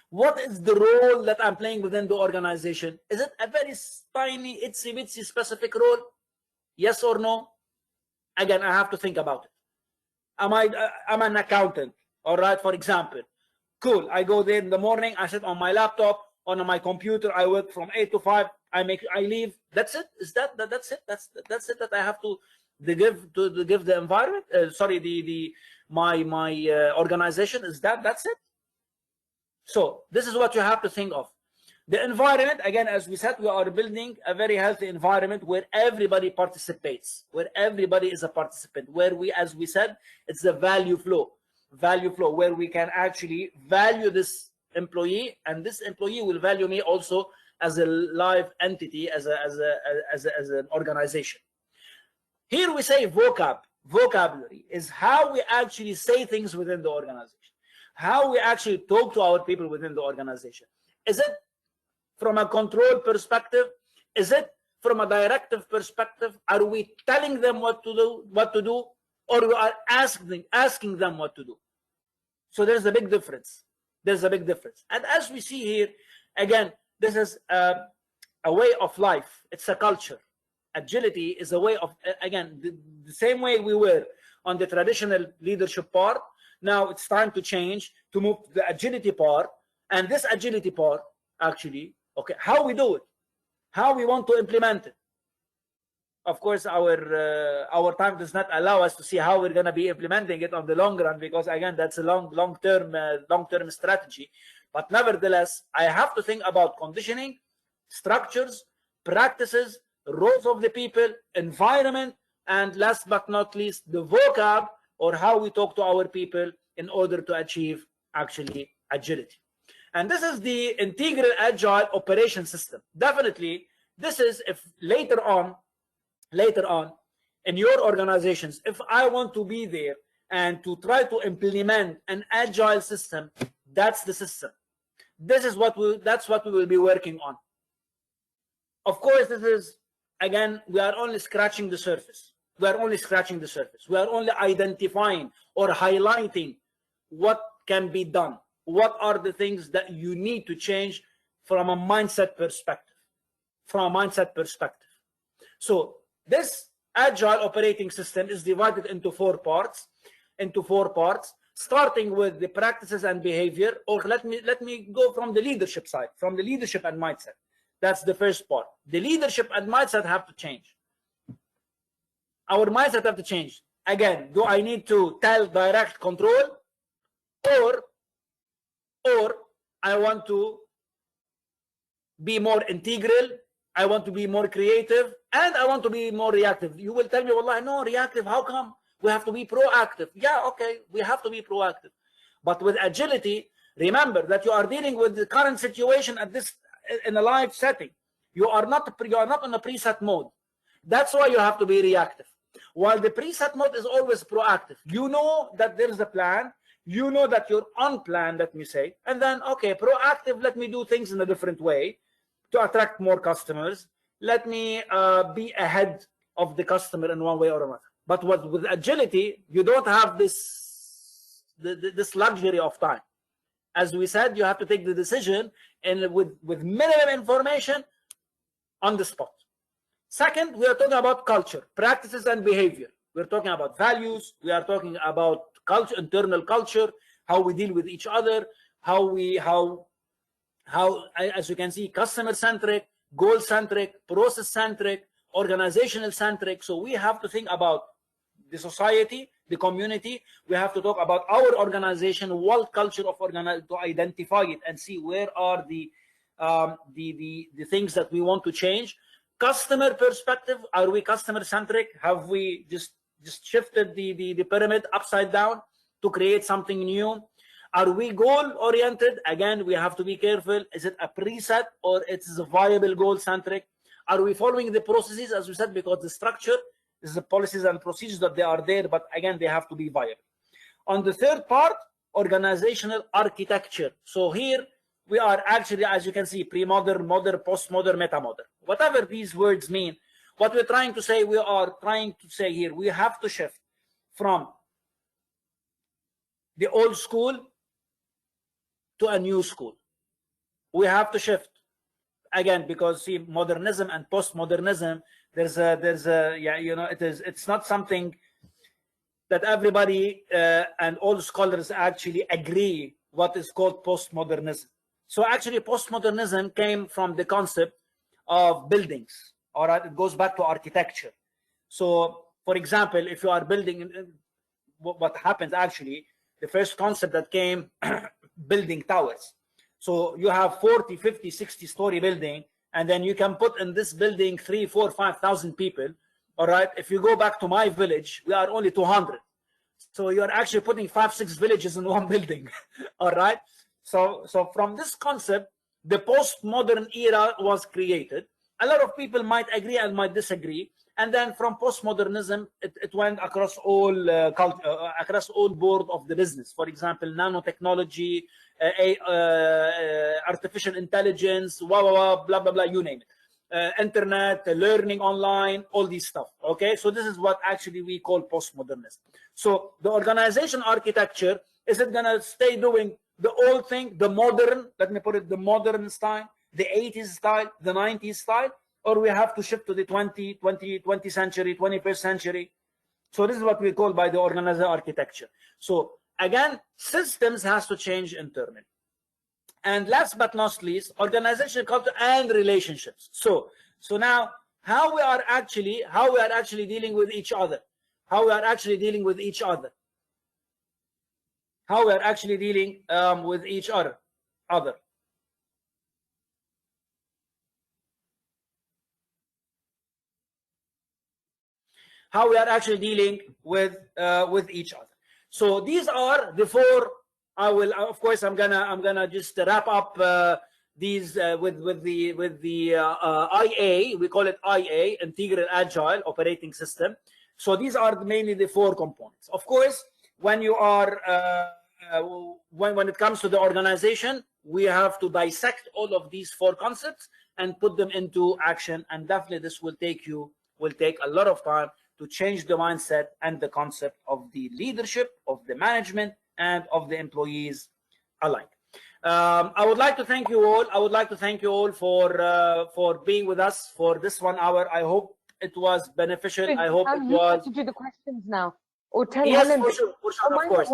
What is the role that I'm playing within the organization? Is it a very tiny, itsy-bitsy specific role? Yes or no? Again, I have to think about it. I'm an accountant, all right, for example. Cool, I go there in the morning, I sit on my laptop, on my computer, I work from 8 to 5, I leave. That's it? Is that's it? That's it that I have to give the environment? My organization? Is that's it? So this is what you have to think of. The environment, again, as we said, we are building a very healthy environment where everybody participates, where everybody is a participant, where we, as we said, it's the value flow, where we can actually value this employee, and this employee will value me also as a live entity, as an organization. Here we say vocabulary is how we actually say things within the organization, how we actually talk to our people within the organization. Is it from a control perspective? Is it from a directive perspective? Are we telling them what to do, or we are asking them what to do? So there's a big difference. There's a big difference. And as we see here, again, this is a way of life. It's a culture. Agility is a way of, again, the same way we were on the traditional leadership part. Now it's time to change, to move to the agility part. And this agility part, actually, okay, how we do it, how we want to implement it. Of course, our time does not allow us to see how we're going to be implementing it on the long run, because again, that's a long-term strategy. But nevertheless, I have to think about conditioning, structures, practices, roles of the people, environment, and last but not least, the vocab, or how we talk to our people in order to achieve actually agility. And this is the integral agile operation system. Definitely, This is if later on in your organizations, if I want to be there and to try to implement an agile system, that's the system. This is that's what we will be working on. Of course, this is, again, we are only scratching the surface. We are only scratching the surface. We are only identifying or highlighting what can be done. What are the things that you need to change from a mindset perspective? From a mindset perspective. So this agile operating system is divided into four parts. Starting with the practices and behavior, or let me go from the leadership side, from the leadership and mindset. That's the first part. The leadership and mindset have to change. Our mindset have to change. Again, do I need to tell, direct, control, or I want to be more integral, I want to be more creative, and I want to be more reactive? You will tell me, Wallah, no, reactive, how come? We have to be proactive. Yeah, okay, we have to be proactive. But with agility, remember that you are dealing with the current situation at this, in a live setting. You are not in a preset mode. That's why you have to be reactive. While the preset mode is always proactive. You know that there is a plan. You know that you're on plan, let me say. And then, okay, proactive, let me do things in a different way to attract more customers. Let me be ahead of the customer in one way or another. But with agility, you don't have this luxury of time. As we said, you have to take the decision and with minimum information on the spot. Second, we are talking about culture, practices, and behavior. We're talking about values. We are talking about culture, internal culture, how we deal with each other, how as you can see, customer-centric, goal-centric, process-centric, organizational-centric. So we have to think about the society, the community. We have to talk about our organization, what culture of organization, to identify it and see where are the things that we want to change. Customer perspective, are we customer-centric? Have we just shifted the pyramid upside down to create something new? Are we goal-oriented? Again, we have to be careful. Is it a preset or it's a viable goal-centric? Are we following the processes, as we said, because the structure is the policies and procedures that they are there, but again, they have to be viable. On the third part, organizational architecture. So here we are actually, as you can see, pre-modern, modern, post-modern, meta-modern. Whatever these words mean, what we're trying to say, we are trying to say here, we have to shift from the old school to a new school. We have to shift. Again, because see, modernism and postmodernism, there's a yeah, you know, it's not something that everybody and all scholars actually agree what is called postmodernism. So actually, postmodernism came from the concept of buildings. All right, it goes back to architecture. So, for example, if you are building, what happens actually, the first concept that came, building towers. So you have 40, 50, 60-story building, and then you can put in this building 3,000, 4,000, 5,000 people. All right. If you go back to my village, we are only 200. So you're actually putting 5, 6 villages in one building. All right. So from this concept, the postmodern era was created. A lot of people might agree and might disagree. And then from postmodernism, it went across all across all board of the business. For example, nanotechnology, artificial intelligence, blah, blah, blah, you name it. Internet, learning online, all these stuff. Okay, so this is what actually we call postmodernism. So the organization architecture, is it going to stay doing the old thing, the modern, let me put it, the modern style, the 80s style, the 90s style, or we have to shift to the 20th century, 21st century? So this is what we call by the organizer architecture. So again, systems has to change internally. And last but not least, organizational culture and relationships. So now how we are actually dealing with each other. How we are actually dealing with each other. How we are actually dealing with each other. How we are actually dealing with each other. So these are the four. I will, of course, I'm gonna just wrap up these with the IA, we call it IA, Integral Agile Operating System. So these are mainly the 4 components. Of course, when you are when it comes to the organization, we have to dissect all of these 4 concepts and put them into action. And definitely this will take a lot of time to change the mindset and the concept of the leadership, of the management, and of the employees alike. I would like to thank you all. I would like to thank you all for being with us for this 1 hour. I hope it was beneficial. I hope it you was. have to do the questions now, or tell Yes, Helen. for sure, of course.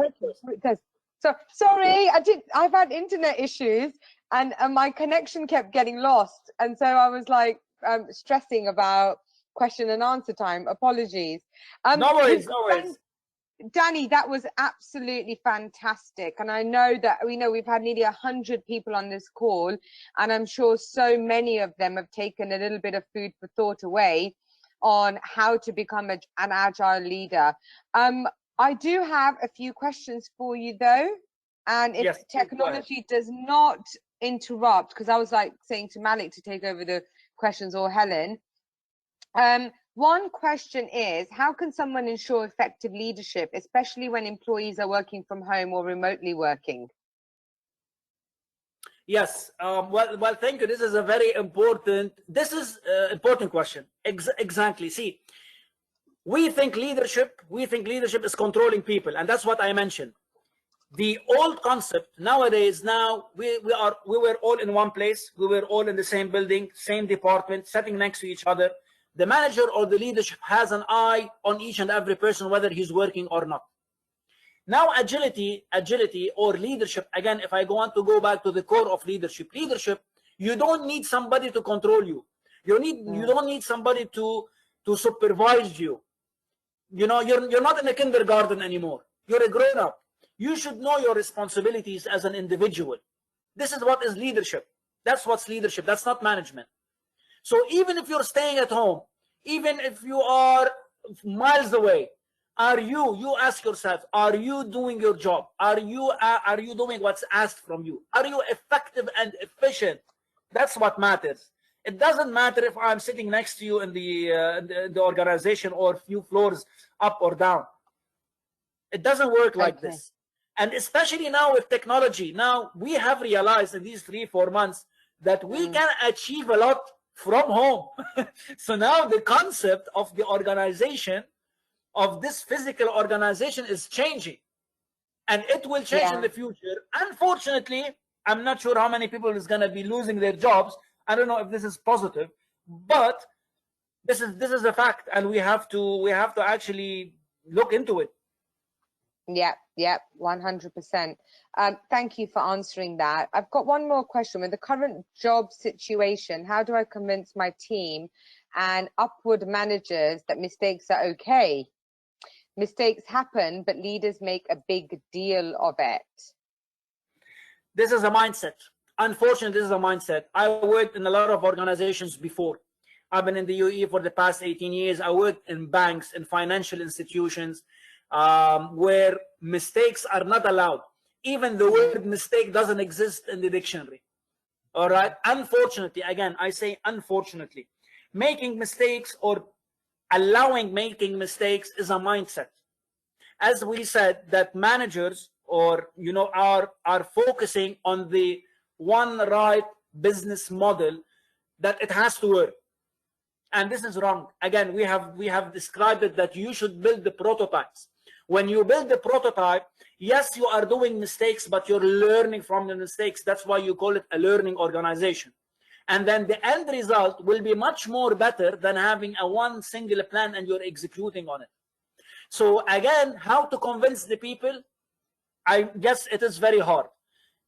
It does. So sorry, I've had internet issues, and my connection kept getting lost, and so I was like stressing about question and answer time. Apologies. No worries, no worries. Dany, that was absolutely fantastic, and I know that we've had nearly 100 people on this call, and I'm sure so many of them have taken a little bit of food for thought away on how to become an agile leader. I do have a few questions for you though, and if yes, technology does not interrupt, because I was like saying to Malik to take over the questions, or Helen. One question is, how can someone ensure effective leadership, especially when employees are working from home or remotely working? Yes, well, thank you. This is a very important, important question. Exactly. See, we think leadership is controlling people, and that's what I mentioned. The old concept nowadays, we were all in one place, we were all in the same building, same department, sitting next to each other. The manager or the leadership has an eye on each and every person, whether he's working or not. Now agility or leadership, again, if I want to go back to the core of leadership, you don't need somebody to control you. You don't need somebody to supervise you. You're not in the kindergarten anymore. You're a grown up. You should know your responsibilities as an individual. This is what is leadership. That's what's leadership. That's not management. So even if you're staying at home, even if you are miles away, you ask yourself, are you doing your job? Are you doing what's asked from you? Are you effective and efficient? That's what matters. It doesn't matter if I'm sitting next to you in the organization or a few floors up or down. It doesn't work like this. And especially now with technology, now we have realized in these 3-4 months that we can achieve a lot from home. So now the concept of the organization, of this physical organization, is changing, and it will change in the future. Unfortunately, I'm not sure how many people is going to be losing their jobs. I don't know if this is positive, but this is a fact, and we have to actually look into it. Yeah, 100%. Thank you for answering that. I've got one more question. With the current job situation, how do I convince my team and upward managers that mistakes are okay? Mistakes happen, but leaders make a big deal of it. This is a mindset. Unfortunately, this is a mindset. I worked in a lot of organizations before. I've been in the UAE for the past 18 years. I worked in banks, in financial institutions, where mistakes are not allowed. Even the word mistake doesn't exist in the dictionary. All right. Unfortunately, again, I say unfortunately, making mistakes or allowing making mistakes is a mindset. As we said, that managers or are focusing on the one right business model, that it has to work. And this is wrong. Again, we have described it that you should build the prototypes. When you build the prototype, yes, you are doing mistakes, but you're learning from the mistakes. That's why you call it a learning organization. And then the end result will be much more better than having a one single plan and you're executing on it. So again, how to convince the people? I guess it is very hard.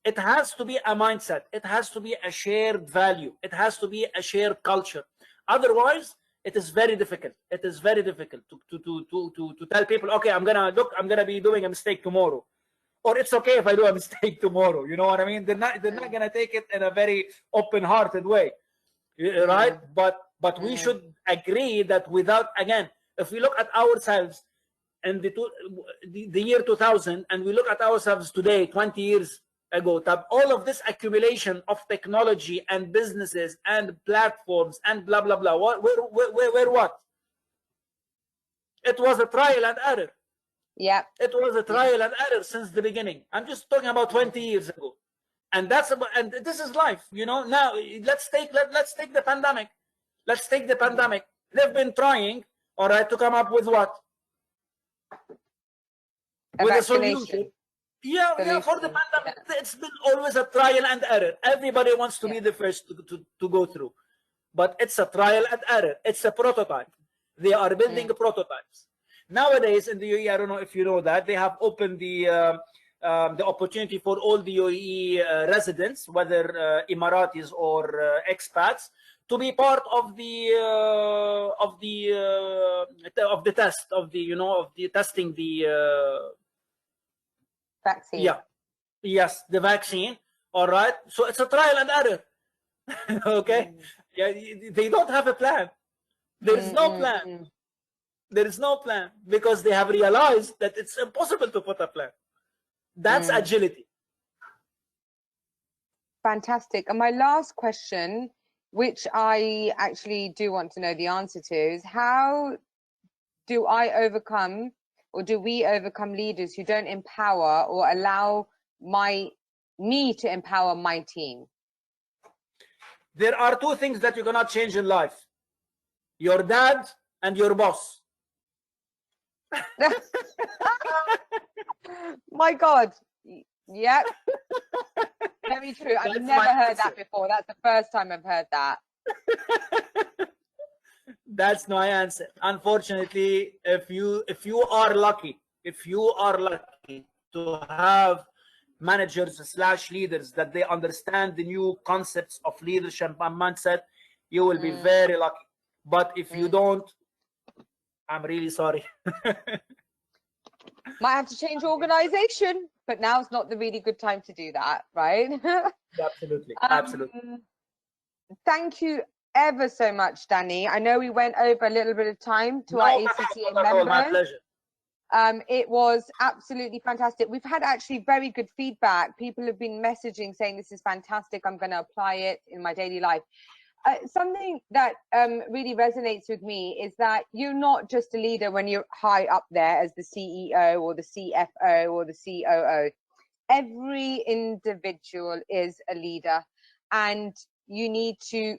It has to be a mindset. It has to be a shared value. It has to be a shared culture. Otherwise, it is very difficult. It is very difficult to tell people, okay, I'm gonna be doing a mistake tomorrow, or it's okay if I do a mistake tomorrow. You know what I mean? They're not gonna take it in a very open-hearted way, right? But we should agree that without, again, if we look at ourselves in the year 2000 and we look at ourselves today, 20 years ago. All of this accumulation of technology and businesses and platforms and blah blah blah. Where what? It was a trial and error. Yeah. It was a trial and error since the beginning. I'm just talking about 20 years ago. And that's about, and this is life, you know. Now let's take the pandemic. Let's take the pandemic. They've been trying, all right, to come up with what? With a solution. Yeah, for the pandemic. Yeah. It's been always a trial and error. Everybody wants to be the first to go through. But it's a trial and error. It's a prototype. They are building prototypes. Nowadays in the UAE, I don't know if you know that, they have opened the opportunity for all the UAE residents, whether Emiratis or expats, to be part of the test of the, you know, of the testing the vaccine. Yeah, yes, the vaccine. All right, so it's a trial and error. Okay, yeah, they don't have a plan. There is no plan. There is no plan because they have realized that it's impossible to put a plan. That's agility. Fantastic. And my last question, which I actually do want to know the answer to, is how do I overcome, or do we overcome leaders who don't empower or allow me to empower my team? There are two things that you cannot change in life: your dad and your boss. My God. Yep. Very true. I've never heard that before. That's the first time I've heard that. That's my answer. Unfortunately, if you are lucky to have managers / leaders that they understand the new concepts of leadership and mindset, you will be very lucky. But if you don't, I'm really sorry. Might have to change organization, but now's not the really good time to do that, right? Absolutely. Absolutely. Thank you ever so much, Dany. I know we went over a little bit of time to our ACCA members. My pleasure. It was absolutely fantastic. We've had actually very good feedback. People have been messaging saying this is fantastic. I'm going to apply it in my daily life. Something that really resonates with me is that you're not just a leader when you're high up there as the CEO or the CFO or the COO. Every individual is a leader, and you need to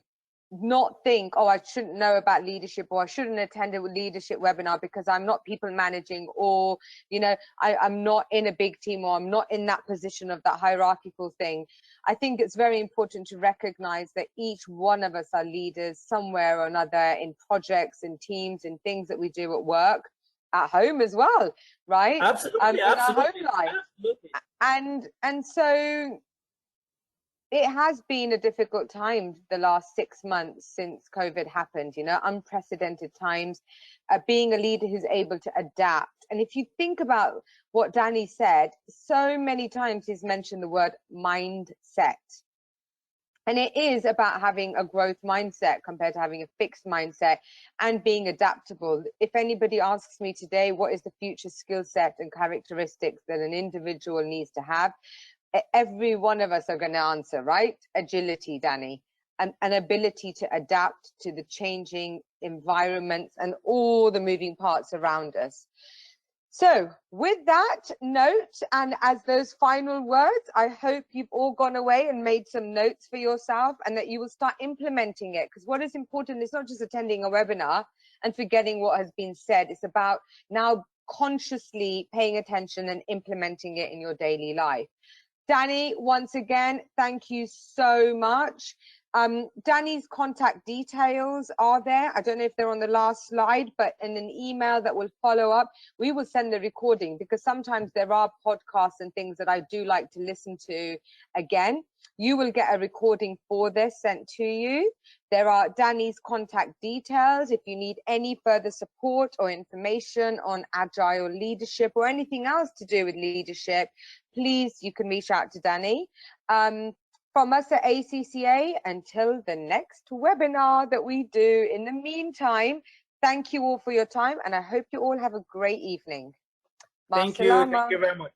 not think, oh, I shouldn't know about leadership, or I shouldn't attend a leadership webinar because I'm not people managing, or, you know, I'm not in a big team, or I'm not in that position of that hierarchical thing. I think it's very important to recognize that each one of us are leaders somewhere or another, in projects, in teams, in things that we do at work, at home as well, right? Absolutely, in absolutely, our home life. Absolutely. And so it has been a difficult time the last 6 months since COVID happened, you know, unprecedented times, being a leader who's able to adapt. And if you think about what Dany said, so many times he's mentioned the word mindset. And it is about having a growth mindset compared to having a fixed mindset, and being adaptable. If anybody asks me today, what is the future skill set and characteristics that an individual needs to have, every one of us are going to answer, right? Agility, Dany, and an ability to adapt to the changing environments and all the moving parts around us. So with that note, and as those final words, I hope you've all gone away and made some notes for yourself, and that you will start implementing it. Because what is important is not just attending a webinar and forgetting what has been said. It's about now consciously paying attention and implementing it in your daily life. Dany, once again, thank you so much. Dany's contact details are there. I don't know if they're on the last slide, but in an email that will follow up, we will send the recording, because sometimes there are podcasts and things that I do like to listen to again. You will get a recording for this sent to you. There are Dany's contact details. If you need any further support or information on agile leadership or anything else to do with leadership, please, you can reach out to Dany. From us at ACCA, until the next webinar that we do. In the meantime, thank you all for your time, and I hope you all have a great evening. Thank you very much.